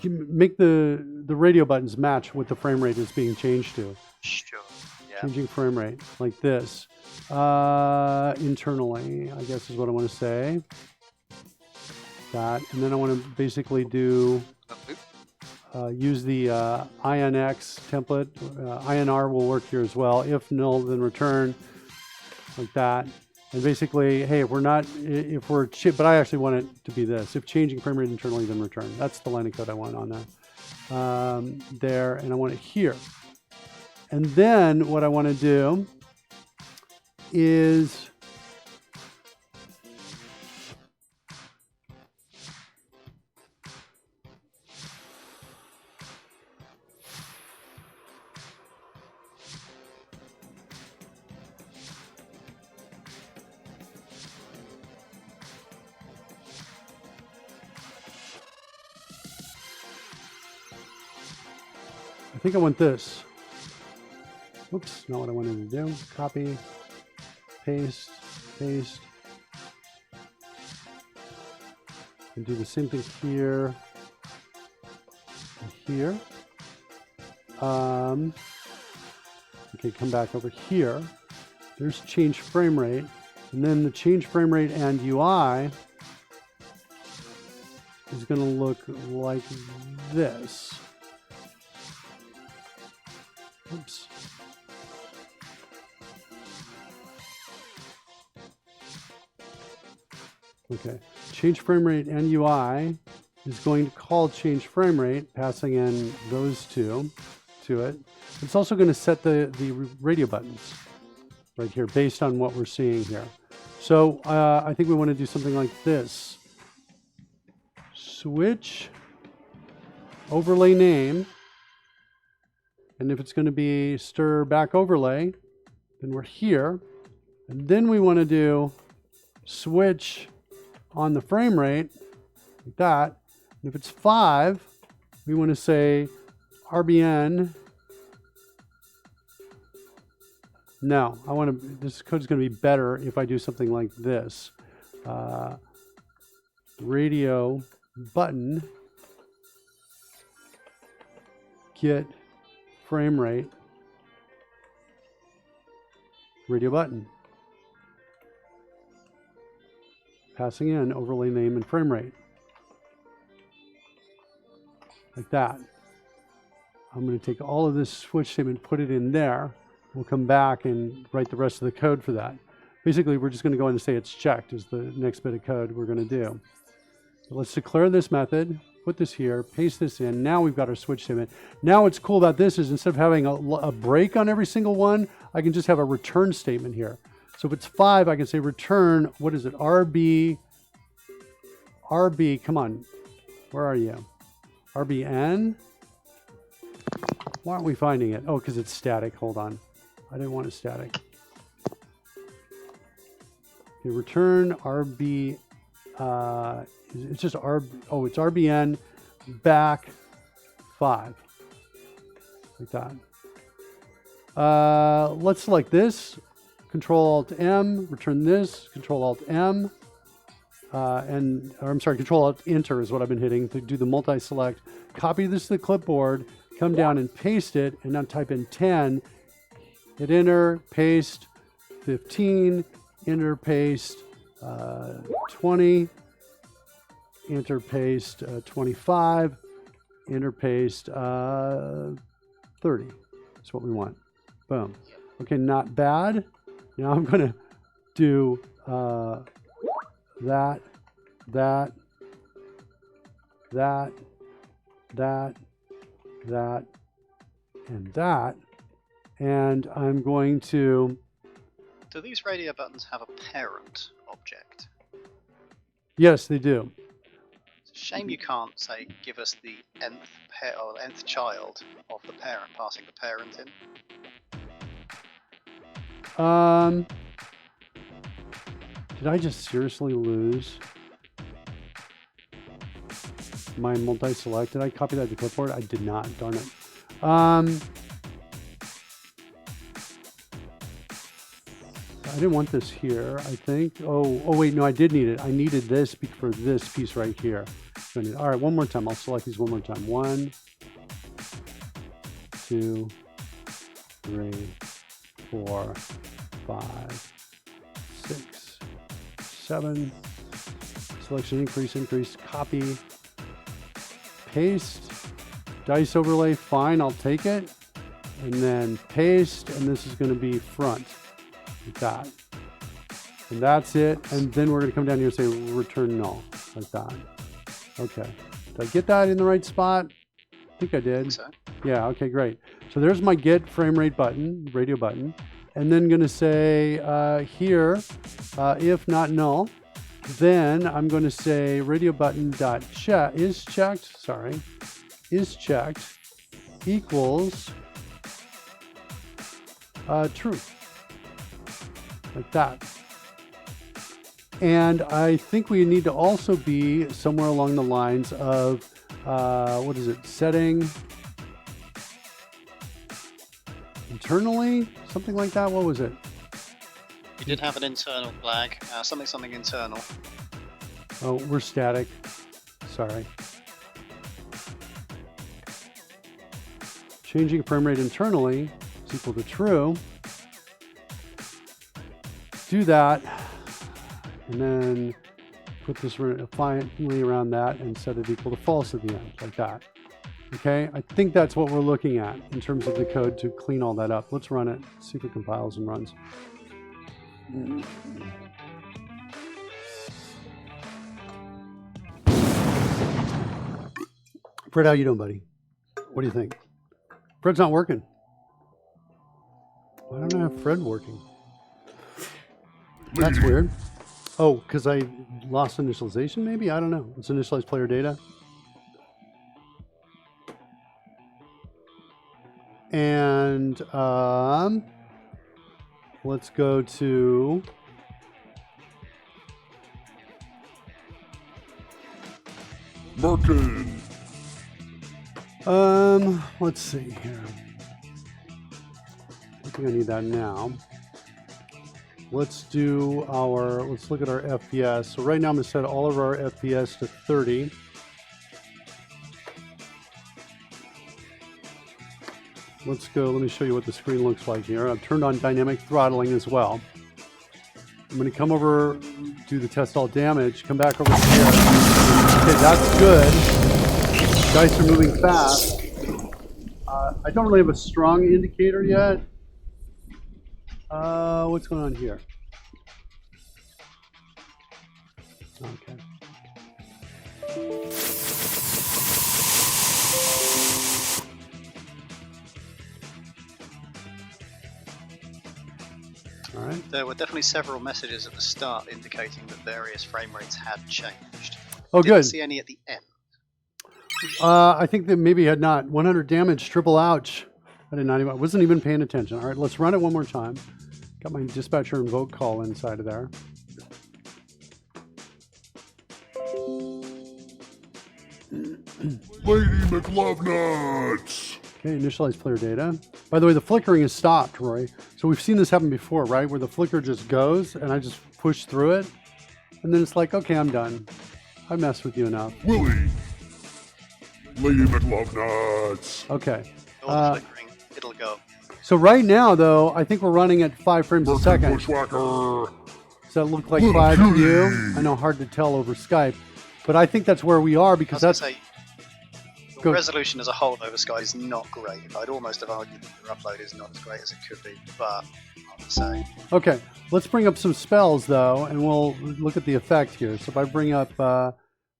make the radio buttons match what the frame rate is being changed to. Sure. Yeah. Changing frame rate like this. Internally, I guess is what I want to say. That, and then I want to basically do use the INX template. INR will work here as well. If null, then return like that. And basically, hey, if we're but I actually want it to be this. If changing frame rate internally, then return. That's the line of code I want on there. There, and I want it here. And then what I want to do is I think I want this. Oops, not what I wanted to do. Copy, paste, paste. And do the same thing here and here. Okay, come back over here. There's change frame rate. And then the change frame rate and UI is going to look like this. Oops. Okay, change frame rate and UI is going to call change frame rate, passing in those two to it. It's also going to set the radio buttons right here based on what we're seeing here. So I think we want to do something like this. Switch overlay name. And if it's going to be stir back overlay, then we're here. And then we want to do switch on the frame rate, like that. And if it's 5, we want to say RBN. No, this code is going to be better if I do something like this. Radio button, get frame rate, radio button. Passing in overlay name and frame rate. Like that. I'm going to take all of this switch statement, put it in there. We'll come back and write the rest of the code for that. Basically, we're just going to go in and say it's checked is the next bit of code we're going to do. So let's declare this method, put this here, paste this in. Now we've got our switch statement. Now what's cool about this is instead of having a break on every single one, I can just have a return statement here. So if it's 5, I can say return, what is it? RB, come on, where are you? RBN? Why aren't we finding it? Oh, because it's static, hold on. I didn't want it static. Okay, return RB, it's just it's RBN back 5, like that. Let's select this. Control-Alt-M, return this, Control-Alt-M, Control-Alt-Enter is what I've been hitting to do the multi-select. Copy this to the clipboard, come down and paste it, and now type in 10, hit enter, paste, 15, enter, paste, 20, enter, paste, 25, enter, paste, 30. That's what we want. Boom. Okay, not bad. Now I'm going to do that, and that. And I'm going to... Do these radio buttons have a parent object? Yes, they do. It's a shame you can't say, give us the nth child of the parent, passing the parent in. Did I just seriously lose my multi-select? Did I copy that to clipboard? I did not, darn it. I didn't want this here, I think. Oh wait, no, I did need it. I needed this for this piece right here. All right, one more time. I'll select these one more time. 1, 2, 3, 4, 5, 6, 7. Selection increase, copy, paste, dice overlay, fine, I'll take it. And then paste, and this is going to be front, like that. And that's it. And then we're going to come down here and say return null, like that. Okay. Did I get that in the right spot? I think I did. So, Yeah, okay, great. So there's my get frame rate button, radio button. And then going to say here, if not null, then I'm going to say radio button dot check is checked equals true, like that. And I think we need to also be somewhere along the lines of what is it, setting internally, something like that. What was it? you did have an internal flag, something internal. Oh, we're static. Sorry. Changing frame rate internally is equal to true. Do that, and then put this finally around that and set it equal to false at the end, like that. Okay, I think that's what we're looking at in terms of the code to clean all that up. Let's run it, see if it compiles and runs. Fred, how you doing, buddy? What do you think? Fred's not working. Why don't I have Fred working? That's weird. Oh, because I lost initialization, maybe? I don't know. Let's initialize player data. And let's go to Merkin. let's see here. I think I need that now. Let's look at our FPS. So right now I'm going to set all of our FPS to 30. Let's go, let me show you what the screen looks like here. I've turned on dynamic throttling as well. I'm going to come over, do the test all damage, come back over here. Okay, that's good. Dice are moving fast. I don't really have a strong indicator yet. What's going on here? Okay. All right. There were definitely several messages at the start indicating that various frame rates had changed. Oh, Didn't good. see any at the end. I think that maybe had not. 100 damage, triple ouch. I wasn't even paying attention. All right, let's run it one more time. Got my dispatcher invoke call inside of there. Lady McLovenuts. Okay, initialize player data. By the way, the flickering is stopped, Roy. So we've seen this happen before, right? Where the flicker just goes and I just push through it. And then it's like, okay, I'm done. I messed with you enough. Willie. Lady McLovenuts. Okay. All the flickering, it'll go. So right now, though, I think we're running at 5 frames a Merkin second. Bushwhacker. Does that look like 5 to you? I know, hard to tell over Skype. But I think that's where we are because I was that's... gonna say, the resolution as a whole over Sky is not great. I'd almost have argued that your upload is not as great as it could be, but I would say. Okay, let's bring up some spells, though, and we'll look at the effect here. So if I bring up,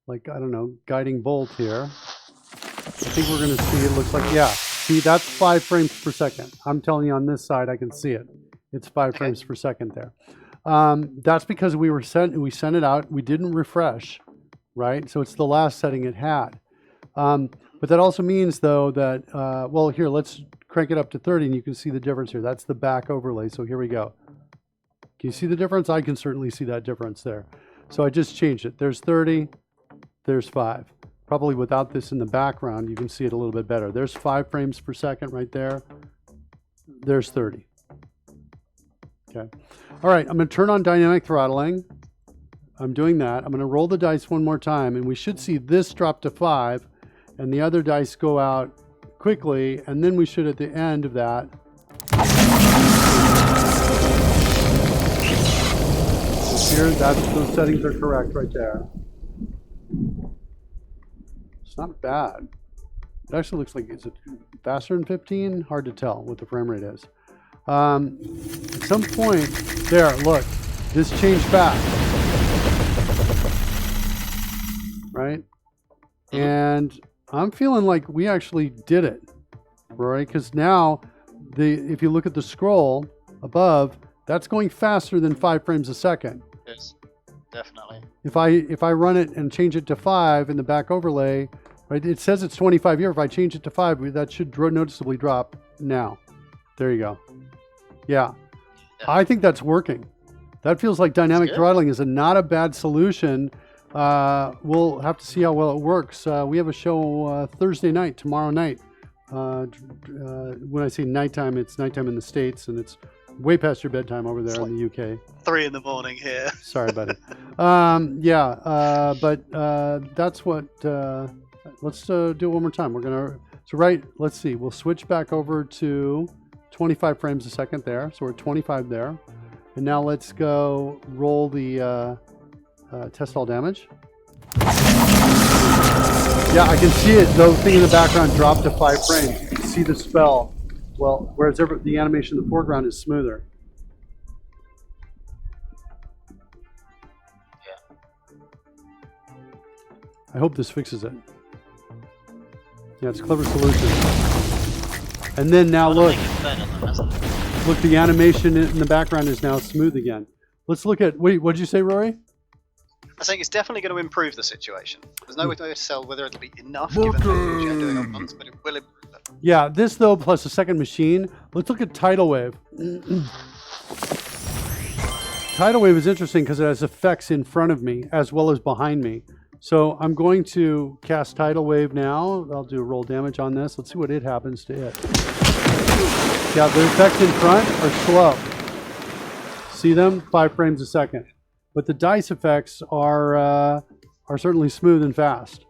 like, I don't know, Guiding Bolt here, I think we're going to see, it looks like, yeah. See, that's 5 frames per second. I'm telling you on this side, I can see it. It's 5 frames per second there. That's because we sent it out. We didn't refresh, right? So it's the last setting it had. But that also means, though, that, well, here, let's crank it up to 30, and you can see the difference here. That's the back overlay. So here we go. Can you see the difference? I can certainly see that difference there. So I just changed it. There's 30. There's 5. Probably without this in the background, you can see it a little bit better. There's 5 frames per second right there. There's 30. Okay. All right, I'm going to turn on dynamic throttling. I'm doing that. I'm going to roll the dice one more time, and we should see this drop to 5, and the other dice go out quickly, and then we should, at the end of that, here, those settings are correct right there. It's not bad. It actually looks like, is it faster than 15? Hard to tell what the frame rate is. At some point, there, look, This changed fast. Right? And I'm feeling like we actually did it, right? Because now, if you look at the scroll above, that's going faster than 5 frames a second. Yes, definitely. If I run it and change it to 5 in the back overlay, right? It says it's 25 here. If I change it to 5, that should noticeably drop now. There you go. Yeah. I think that's working. That feels like dynamic throttling is not a bad solution. We'll have to see how well it works. We have a show Thursday night, tomorrow night. When I say nighttime, it's nighttime in the States, and it's way past your bedtime over there in the UK. 3 in the morning here. Sorry, buddy. But that's what. Let's do it one more time. We're gonna. Let's see. We'll switch back over to 25 frames a second there. So we're at 25 there, and now let's go roll the test all damage. Yeah, I can see it. The thing in the background dropped to 5 frames. You can see the spell. Well, whereas the animation in the foreground is smoother. Yeah. I hope this fixes it. Yeah, it's a clever solution. And then now look, the animation in the background is now smooth again. Let's look at, wait, what did you say, Rory? I think it's definitely going to improve the situation. There's no way to tell whether it'll be enough given how much you're doing at once, but it will improve it. Yeah, this though, plus a second machine. Let's look at tidal wave. Tidal wave is interesting because it has effects in front of me as well as behind me. So I'm going to cast tidal wave now. I'll do a roll damage on this. Let's see what it happens to it. Yeah, the effects in front are slow. See them? 5 frames a second. But the dice effects are certainly smooth and fast.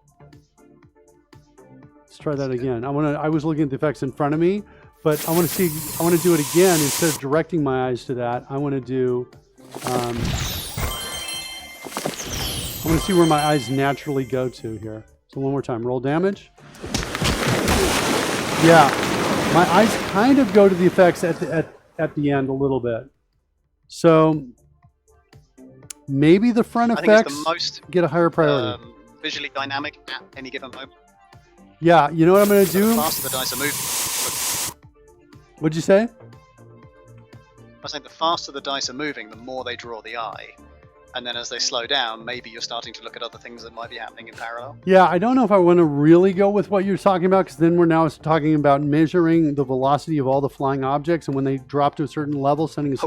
Let's try that again. I was looking at the effects in front of me, but I want to do it again. Instead of directing my eyes to that, I want to do, I want to see where my eyes naturally go to here. So one more time, roll damage. Yeah, my eyes kind of go to the effects at the end a little bit. So maybe the front effects get a higher priority. Visually dynamic at any given moment. Yeah, you know what I'm going to do? The faster the dice are moving. What'd you say? I was saying the faster the dice are moving, the more they draw the eye. And then as they slow down, maybe you're starting to look at other things that might be happening in parallel. Yeah, I don't know if I want to really go with what you're talking about, because then we're now talking about measuring the velocity of all the flying objects, and when they drop to a certain level, sending a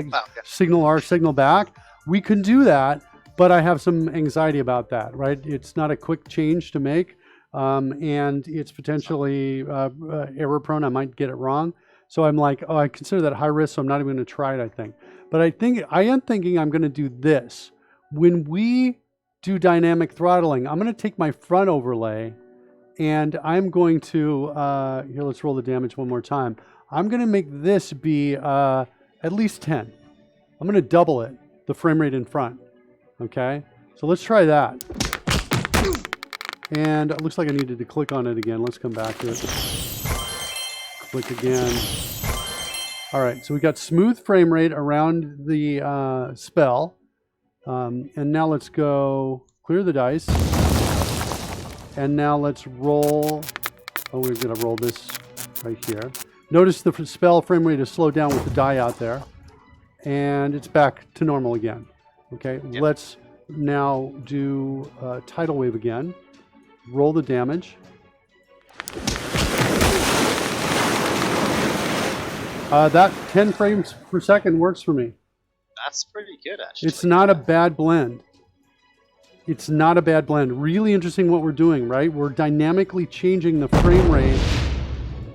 signal R, signal back. We can do that, but I have some anxiety about that, right? It's not a quick change to make, and it's potentially error prone. I might get it wrong. So I'm like, I consider that high risk, so I'm not even going to try it, I think. But I am thinking I'm going to do this. When we do dynamic throttling, I'm going to take my front overlay and I'm going to, here, let's roll the damage one more time. I'm going to make this be at least 10. I'm going to double it, the frame rate in front. Okay, so let's try that. And it looks like I needed to click on it again. Let's come back to it. Click again. All right, so we got smooth frame rate around the spell. And now let's go clear the dice. And now let's roll. Oh, we're going to roll this right here. Notice the spell frame rate is slowed down with the die out there. And it's back to normal again. Okay, yep. Let's now do tidal wave again. Roll the damage. That 10 frames per second works for me. That's pretty good, actually. It's not a bad blend. It's not a bad blend. Really interesting what we're doing, right? We're dynamically changing the frame rate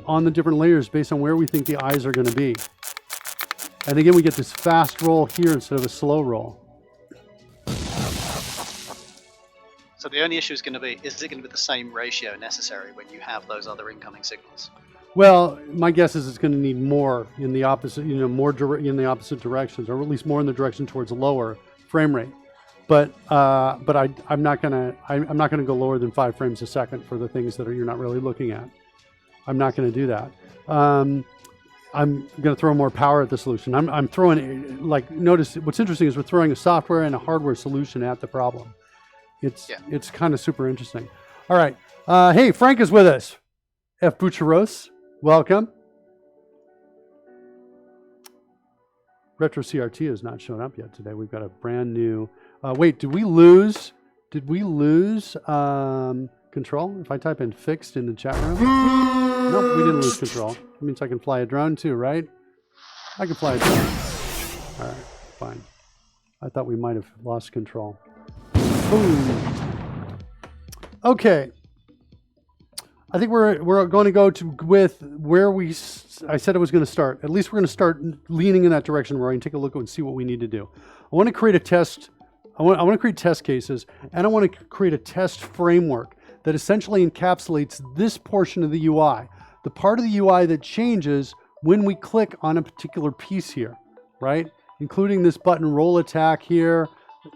on the different layers based on where we think the eyes are going to be. And again, we get this fast roll here instead of a slow roll. So the only issue is going to be, is it going to be the same ratio necessary when you have those other incoming signals? Well, my guess is it's going to need more in the opposite, more in the opposite directions, or at least more in the direction towards a lower frame rate. But I'm not going to go lower than 5 frames a second for the things that you're not really looking at. I'm not going to do that. I'm going to throw more power at the solution. I'm throwing, like, notice what's interesting is we're throwing a software and a hardware solution at the problem. It's kind of super interesting. All right. Hey, Frank is with us. F. Bucharos, welcome. Retro CRT has not shown up yet today. We've got a brand new. Wait, did we lose? Control? If I type in fixed in the chat room? Nope, we didn't lose control. That means I can fly a drone too, right? I can fly a drone. All right, fine. I thought we might have lost control. Boom. Okay. I think we're going to go with where I said I was going to start. At least we're going to start leaning in that direction, Rory, and take a look and see what we need to do. I want to create a test. I want to create test cases, and I want to create a test framework that essentially encapsulates this portion of the UI, the part of the UI that changes when we click on a particular piece here, right? Including this button roll attack here.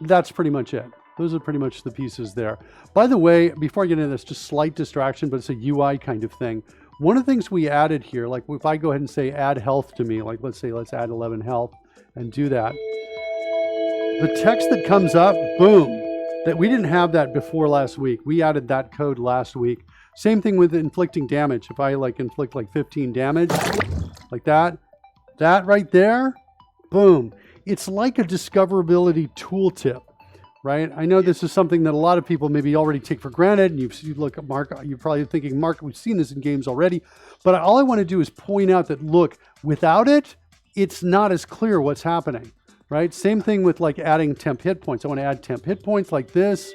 That's pretty much it. Those are pretty much the pieces there. By the way, before I get into this, just slight distraction, but it's a UI kind of thing. One of the things we added here, like if I go ahead and say add health to me, like let's add 11 health and do that. The text that comes up, boom, that we didn't have that before last week. We added that code last week. Same thing with inflicting damage. If I like inflict like 15 damage, like that right there, boom. It's like a discoverability tooltip. Right? I know this is something that a lot of people maybe already take for granted, and you look at Mark, you're probably thinking, Mark, we've seen this in games already, but all I want to do is point out that, look, without it, it's not as clear what's happening, right? Same thing with like adding temp hit points. I want to add temp hit points like this,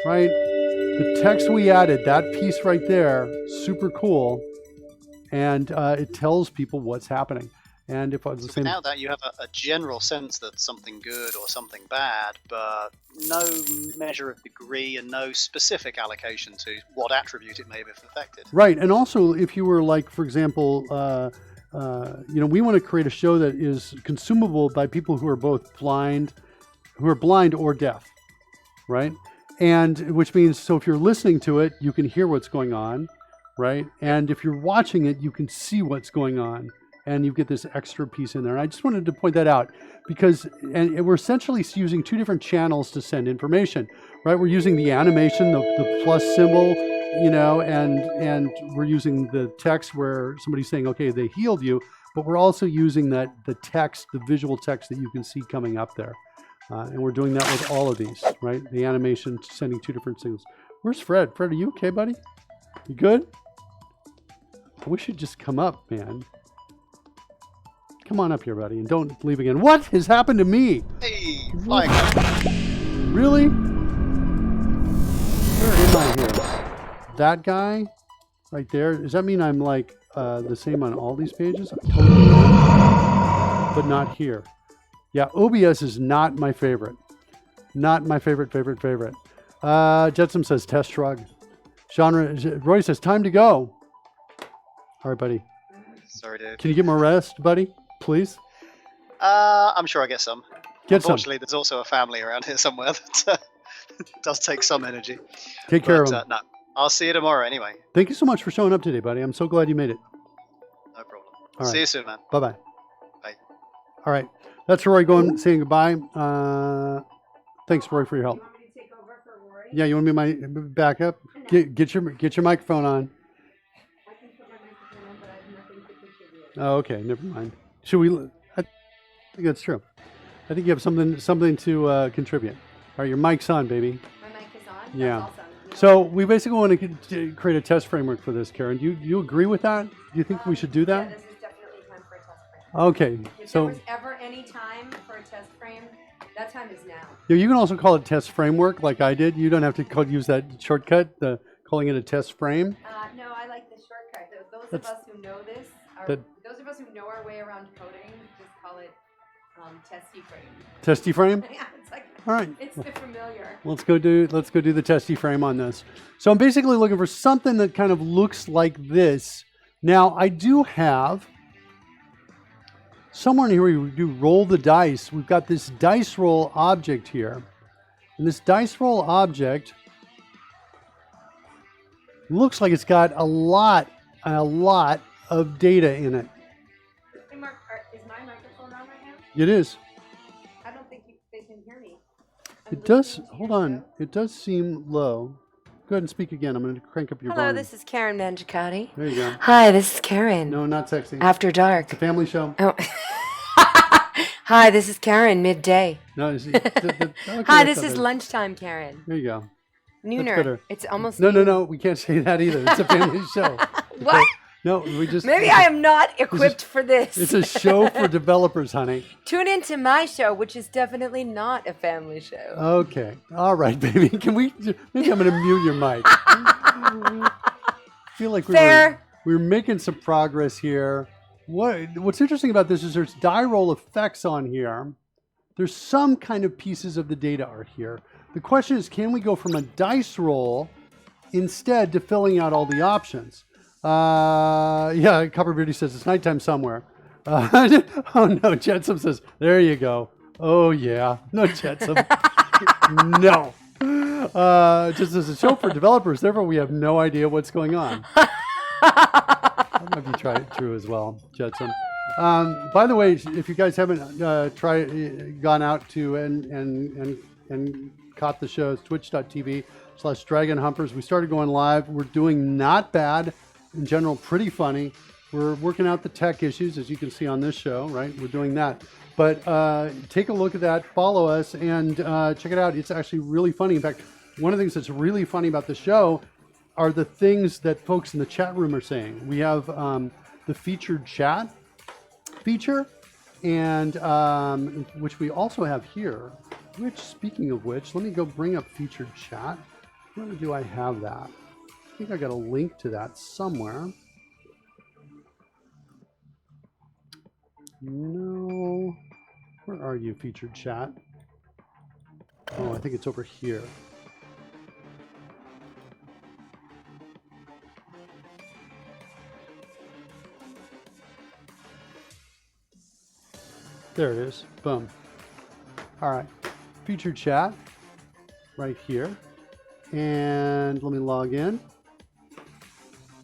right? The text we added, that piece right there, super cool, and it tells people what's happening. And if I was the same, now that you have a general sense that something good or something bad, but no measure of degree and no specific allocation to what attribute it may have affected. Right, and also if you were like, for example, we want to create a show that is consumable by people who are both blind or deaf, right? And which means, so if you're listening to it, you can hear what's going on, right? And if you're watching it, you can see what's going on. And you get this extra piece in there. And I just wanted to point that out because we're essentially using two different channels to send information, right? We're using the animation, the plus symbol, and we're using the text where somebody's saying, okay, they healed you, but we're also using the text, the visual text that you can see coming up there. And we're doing that with all of these, right? The animation sending two different signals. Where's Fred? Fred, are you okay, buddy? You good? I wish you'd just come up, man. Come on up here, buddy, and don't leave again. What has happened to me? Hey, flying. Really? Where am I here? That guy right there? Does that mean I'm like the same on all these pages? I'm totally not, but not here. Yeah, OBS is not my favorite. Not my favorite. Jetsam says test shrug. Roy says time to go. All right, buddy. Sorry, dude. Can you get more rest, buddy? Please? I'm sure I get some. Unfortunately, there's also a family around here somewhere that does take some energy. Take care of them. No, I'll see you tomorrow anyway. Thank you so much for showing up today, buddy. I'm so glad you made it. No problem. All right. See you soon, man. Bye-bye. Bye. All right. That's Roy going, saying goodbye. Thanks, Roy, for your help. You want me to take over for Rory? Yeah, you want to be my backup? Get your microphone on. I can put my microphone on, but I have nothing to contribute. Oh, okay. Never mind. Should we? I think that's true. I think you have something to contribute. All right, your mic's on, baby. My mic is on? Yeah. That's awesome. So we basically want to create a test framework for this, Karen. Do you agree with that? Do you think we should do Yeah, that? this is definitely time for a test frame. Okay. If So there was ever any time for a test frame, that time is now. yeah, you can also call it test framework, like I did. You don't have to use that shortcut, calling it a test frame. No, I like the shortcut. Those That's- of us who know this, those of us who know our way around coding, just call it testy frame. Testy frame. Yeah, it's like All right. it's the familiar. Let's go do the testy frame on this. So I'm basically looking for something that kind of looks like this. Now I do have somewhere in here we do roll the dice. We've got this dice roll object here. And this dice roll object looks like it's got a lot of data in it. It is. I don't think they can hear me. It does. Hold on. It does seem low. Go ahead and speak again. I'm going to crank up your Hello, volume. this is Karen Mangicotti. There you go. Hi, this is Karen. No, not sexy. After dark. It's a family show. Oh. Hi, this is Karen midday. No, okay, Hi, that's this not is bad. lunchtime, Karen. There you go. Nooner. better. It's almost No, noon. we can't say that either. It's a family show. What? Okay? No, we just. Maybe I am not equipped for this. It's a show for developers, honey. Tune into my show, which is definitely not a family show. Okay. All right, baby. Can we? Maybe I'm going to mute your mic. I feel like we're making some progress here. What's interesting about this is there's die roll effects on here. There's some kind of pieces of the data are here. The question is, can we go from a dice roll instead to filling out all the options? Yeah, Copper Beauty says it's nighttime somewhere. Oh no, Jetsam says, there you go. Oh yeah, no Jetsam. No. Just as a show for developers, therefore we have no idea what's going on. That might be true as well, Jetsam. By the way, if you guys haven't gone out to and caught the shows, twitch.tv/dragonhumpers. We started going live. We're doing not bad. In general, pretty funny. We're working out the tech issues, as you can see on this show, right? We're doing that. But take a look at that, follow us, and check it out. It's actually really funny. In fact, one of the things that's really funny about the show are the things that folks in the chat room are saying. We have the featured chat feature, and which we also have here. Which, speaking of which, let me go bring up featured chat. Where do I have that? I think I got a link to that somewhere. No. Where are you, featured chat? Oh, I think it's over here. There it is. Boom. All right. Featured chat right here. And let me log in.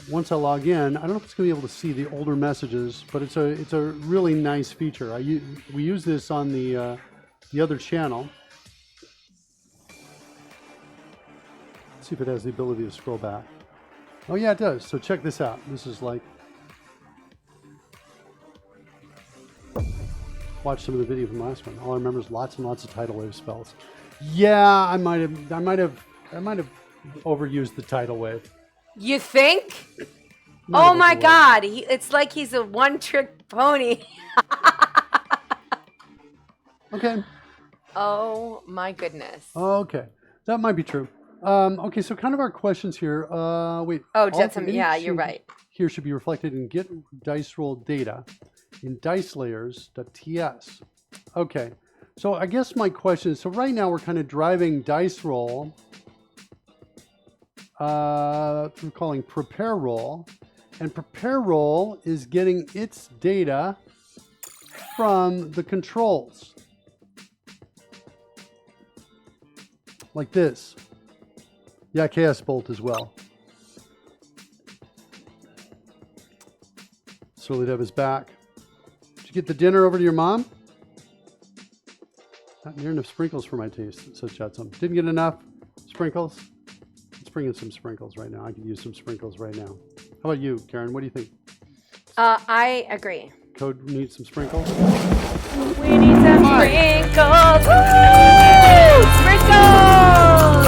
Once I log in, I don't know if it's going to be able to see the older messages, but it's a really nice feature. We use this on the other channel. Let's see if it has the ability to scroll back. Oh yeah, it does. So check this out. This is like, watch some of the video from the last one. All I remember is lots and lots of tidal wave spells. Yeah, I might have overused the tidal wave. You think? Oh my God! It's like he's a one-trick pony. Okay. Oh my goodness. Okay, that might be true. Okay, so kind of our questions here. Wait. Oh, Jetsam. Yeah, you're right. Here should be reflected in get dice roll data in dicelayers.ts. Okay, so I guess my question is, so right now we're kind of driving dice roll through calling prepare roll, and prepare roll is getting its data from the controls like this. Yeah, Chaos Bolt as well. Swirly Dev is back. Did you get the dinner over to your mom? Not near enough sprinkles for my taste, says Jetsam. Didn't get enough sprinkles? Let's bring in some sprinkles right now. I could use some sprinkles right now. How about you, Karen? What do you think? I agree. Code needs some sprinkles? We need some sprinkles. Woo! Sprinkles!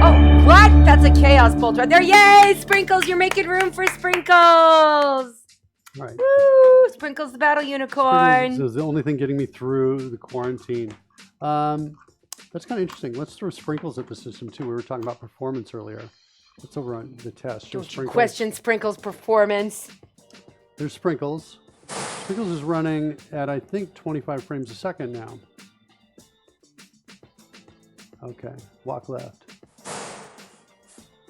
Oh, what? That's a chaos bolt right there. Yay! Sprinkles! You're making room for sprinkles! All right. Woo! Sprinkles the battle unicorn. This is the only thing getting me through the quarantine. That's kind of interesting. Let's throw sprinkles at the system too. We were talking about performance earlier. What's over on the test? Don't you question Sprinkles' performance. There's Sprinkles. Sprinkles is running at, I think, 25 frames a second now. Okay, walk left.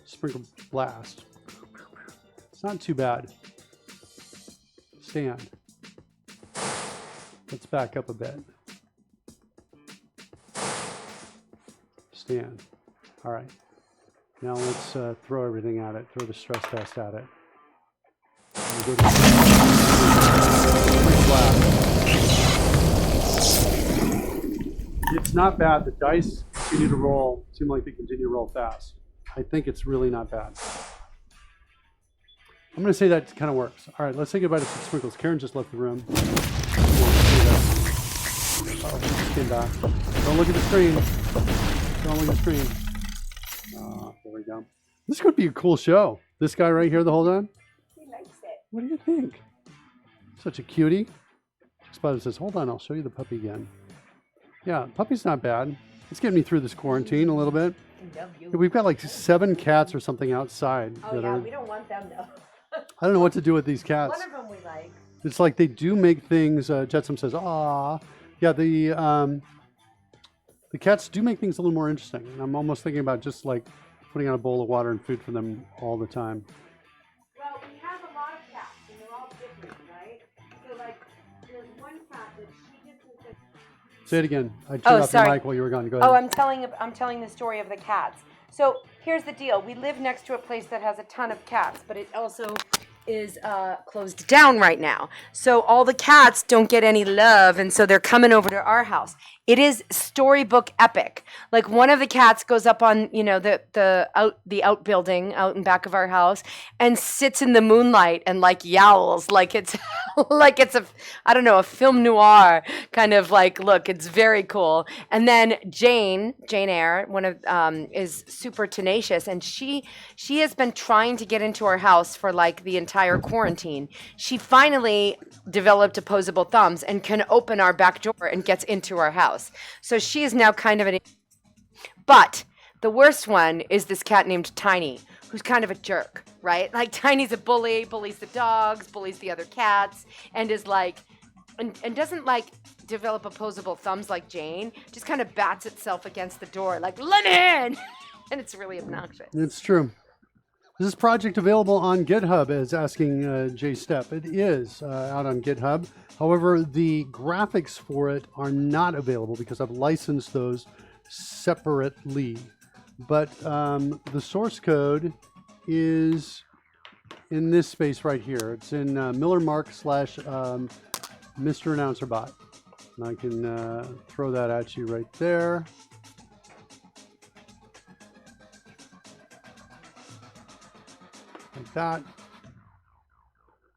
Sprinkle blast. It's not too bad. Stand. Let's back up a bit. Stand. All right. Now let's throw everything at it. Throw the stress test at it. We'll go to pretty flat. It's not bad. The dice continue to roll. Seem like they continue to roll fast. I think it's really not bad. I'm going to say that kind of works. All right, let's say goodbye to some sprinkles. Karen just left the room. Oh, she just came back. Don't look at the screen. Don't look at the screen. There we go. This could be a cool show. This guy right here the whole time. He likes it. What do you think? Such a cutie. Spider says, hold on, I'll show you the puppy again. Yeah, puppy's not bad. It's getting me through this quarantine a little bit. I love you. We've got like 7 cats or something outside. Oh yeah, we don't want them though. I don't know what to do with these cats. One of them we like. It's like they do make things. Jetsam says, "Ah, yeah." The cats do make things a little more interesting. And I'm almost thinking about just like putting out a bowl of water and food for them all the time. Well, we have a lot of cats, and they're all different, right? So like, there's one cat that she just is. Say it again. I turned off the mic while you were gone. Go ahead. Oh, I'm telling the story of the cats. So here's the deal. We live next to a place that has a ton of cats, but it also is closed down right now. So all the cats don't get any love, and so they're coming over to our house. It is storybook epic. Like one of the cats goes up on, the outbuilding out in back of our house and sits in the moonlight and like yowls like it's a film noir kind of like look. It's very cool. And then Jane Eyre, one of is super tenacious, and she has been trying to get into our house for like the entire quarantine. She finally developed opposable thumbs and can open our back door and gets into our house. So she is now kind of but the worst one is this cat named Tiny, who's kind of a jerk, right? Like Tiny's a bully, bullies the dogs, bullies the other cats, and is like, and doesn't like develop opposable thumbs like Jane, just kind of bats itself against the door like, let me in! And it's really obnoxious. It's true. Is this project available on GitHub, is asking Jay Stepp. It is out on GitHub. However, the graphics for it are not available because I've licensed those separately. But the source code is in this space right here. It's in MillerMark / Mr. Announcer Bot. And I can throw that at you right there. Like that.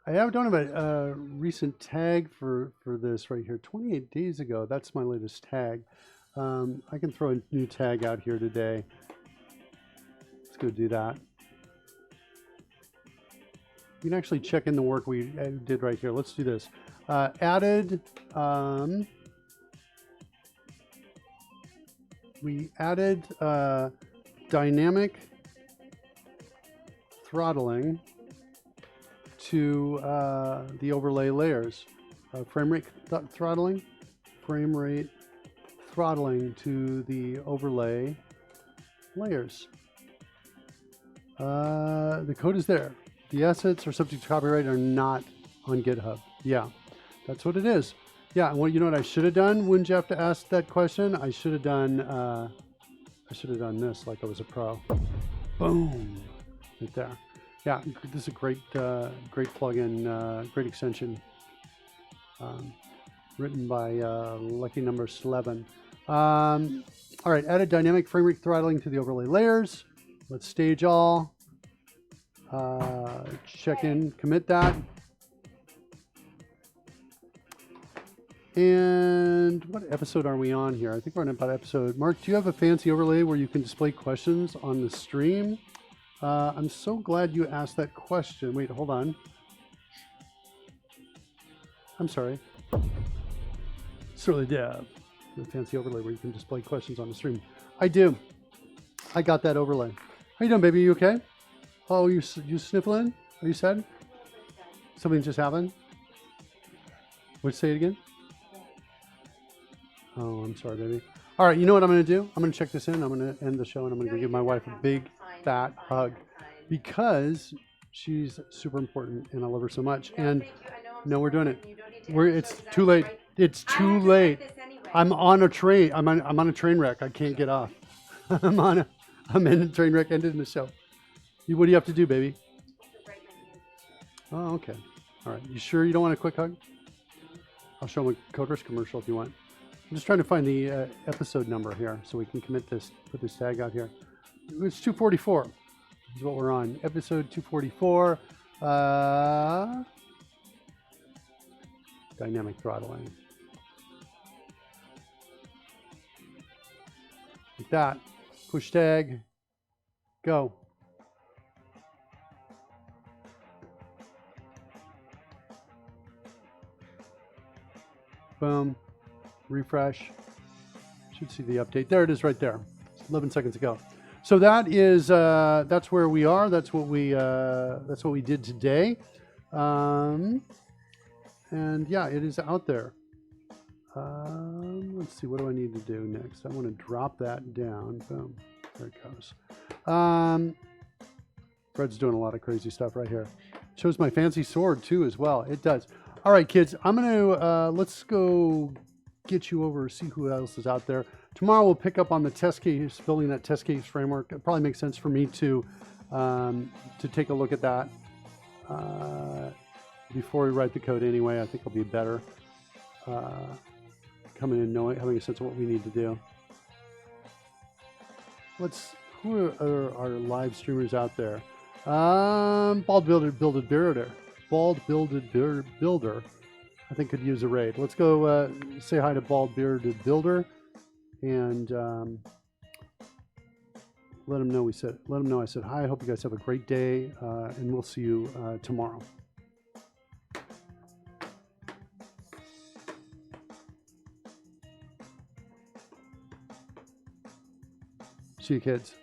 I don't have a recent tag for this right here. 28 days ago, that's my latest tag. I can throw a new tag out here today. Let's go do that. You can actually check in the work we did right here. Let's do this. We added dynamic throttling to the overlay layers. Frame rate throttling to the overlay layers. The code is there. The assets are subject to copyright are not on GitHub. Yeah, that's what it is. Yeah, and you know what I should have done when Jeff asked that question? I should have done this like I was a pro. Boom, right there. Yeah, this is a great plugin, great extension, written by Lucky Number 11. All right, added dynamic frame rate throttling to the overlay layers. Let's stage all. Check in, commit that. And what episode are we on here? I think we're on about episode. Mark, do you have a fancy overlay where you can display questions on the stream? I'm so glad you asked that question. Wait, hold on. I'm sorry. Surly Dev. A fancy overlay where you can display questions on the stream. I do. I got that overlay. How you doing, baby? You okay? Oh, you sniffling? Are you sad? Something just happened? Would say it again? Oh, I'm sorry, baby. All right, you know what I'm going to do? I'm going to check this in. I'm going to end the show, and I'm going to give my wife a big, fat hug because she's super important, and I love her so much. And no, we're doing it. It's too late. It's too late. I'm on a train. I'm on a train wreck. I can't get off. I'm in a train wreck. Ended in the show. What do you have to do, baby? Oh, okay. All right. You sure you don't want a quick hug? I'll show them a Coders commercial if you want. I'm just trying to find the episode number here so we can put this tag out here. It's 244 is what we're on. Episode 244. Dynamic throttling. Like that. Push tag. Go. Boom. Refresh. Should see the update. There it is right there. 11 seconds ago. So that is that's where we are. That's what we did today. And yeah, it is out there. Let's see, what do I need to do next? I want to drop that down. Boom. There it goes. Fred's doing a lot of crazy stuff right here. Shows my fancy sword too as well. It does. All right, kids, I'm going to, let's go get you over, see who else is out there. Tomorrow we'll pick up on the test case, building that test case framework. It probably makes sense for me to take a look at that before we write the code anyway. I think it'll be better coming in knowing, having a sense of what we need to do. Who are our live streamers out there? Bald Builded Builder, I think could use a raid. Let's go say hi to Bald Bearded Builder and let him know I said hi. I hope you guys have a great day, and we'll see you tomorrow. See you, kids.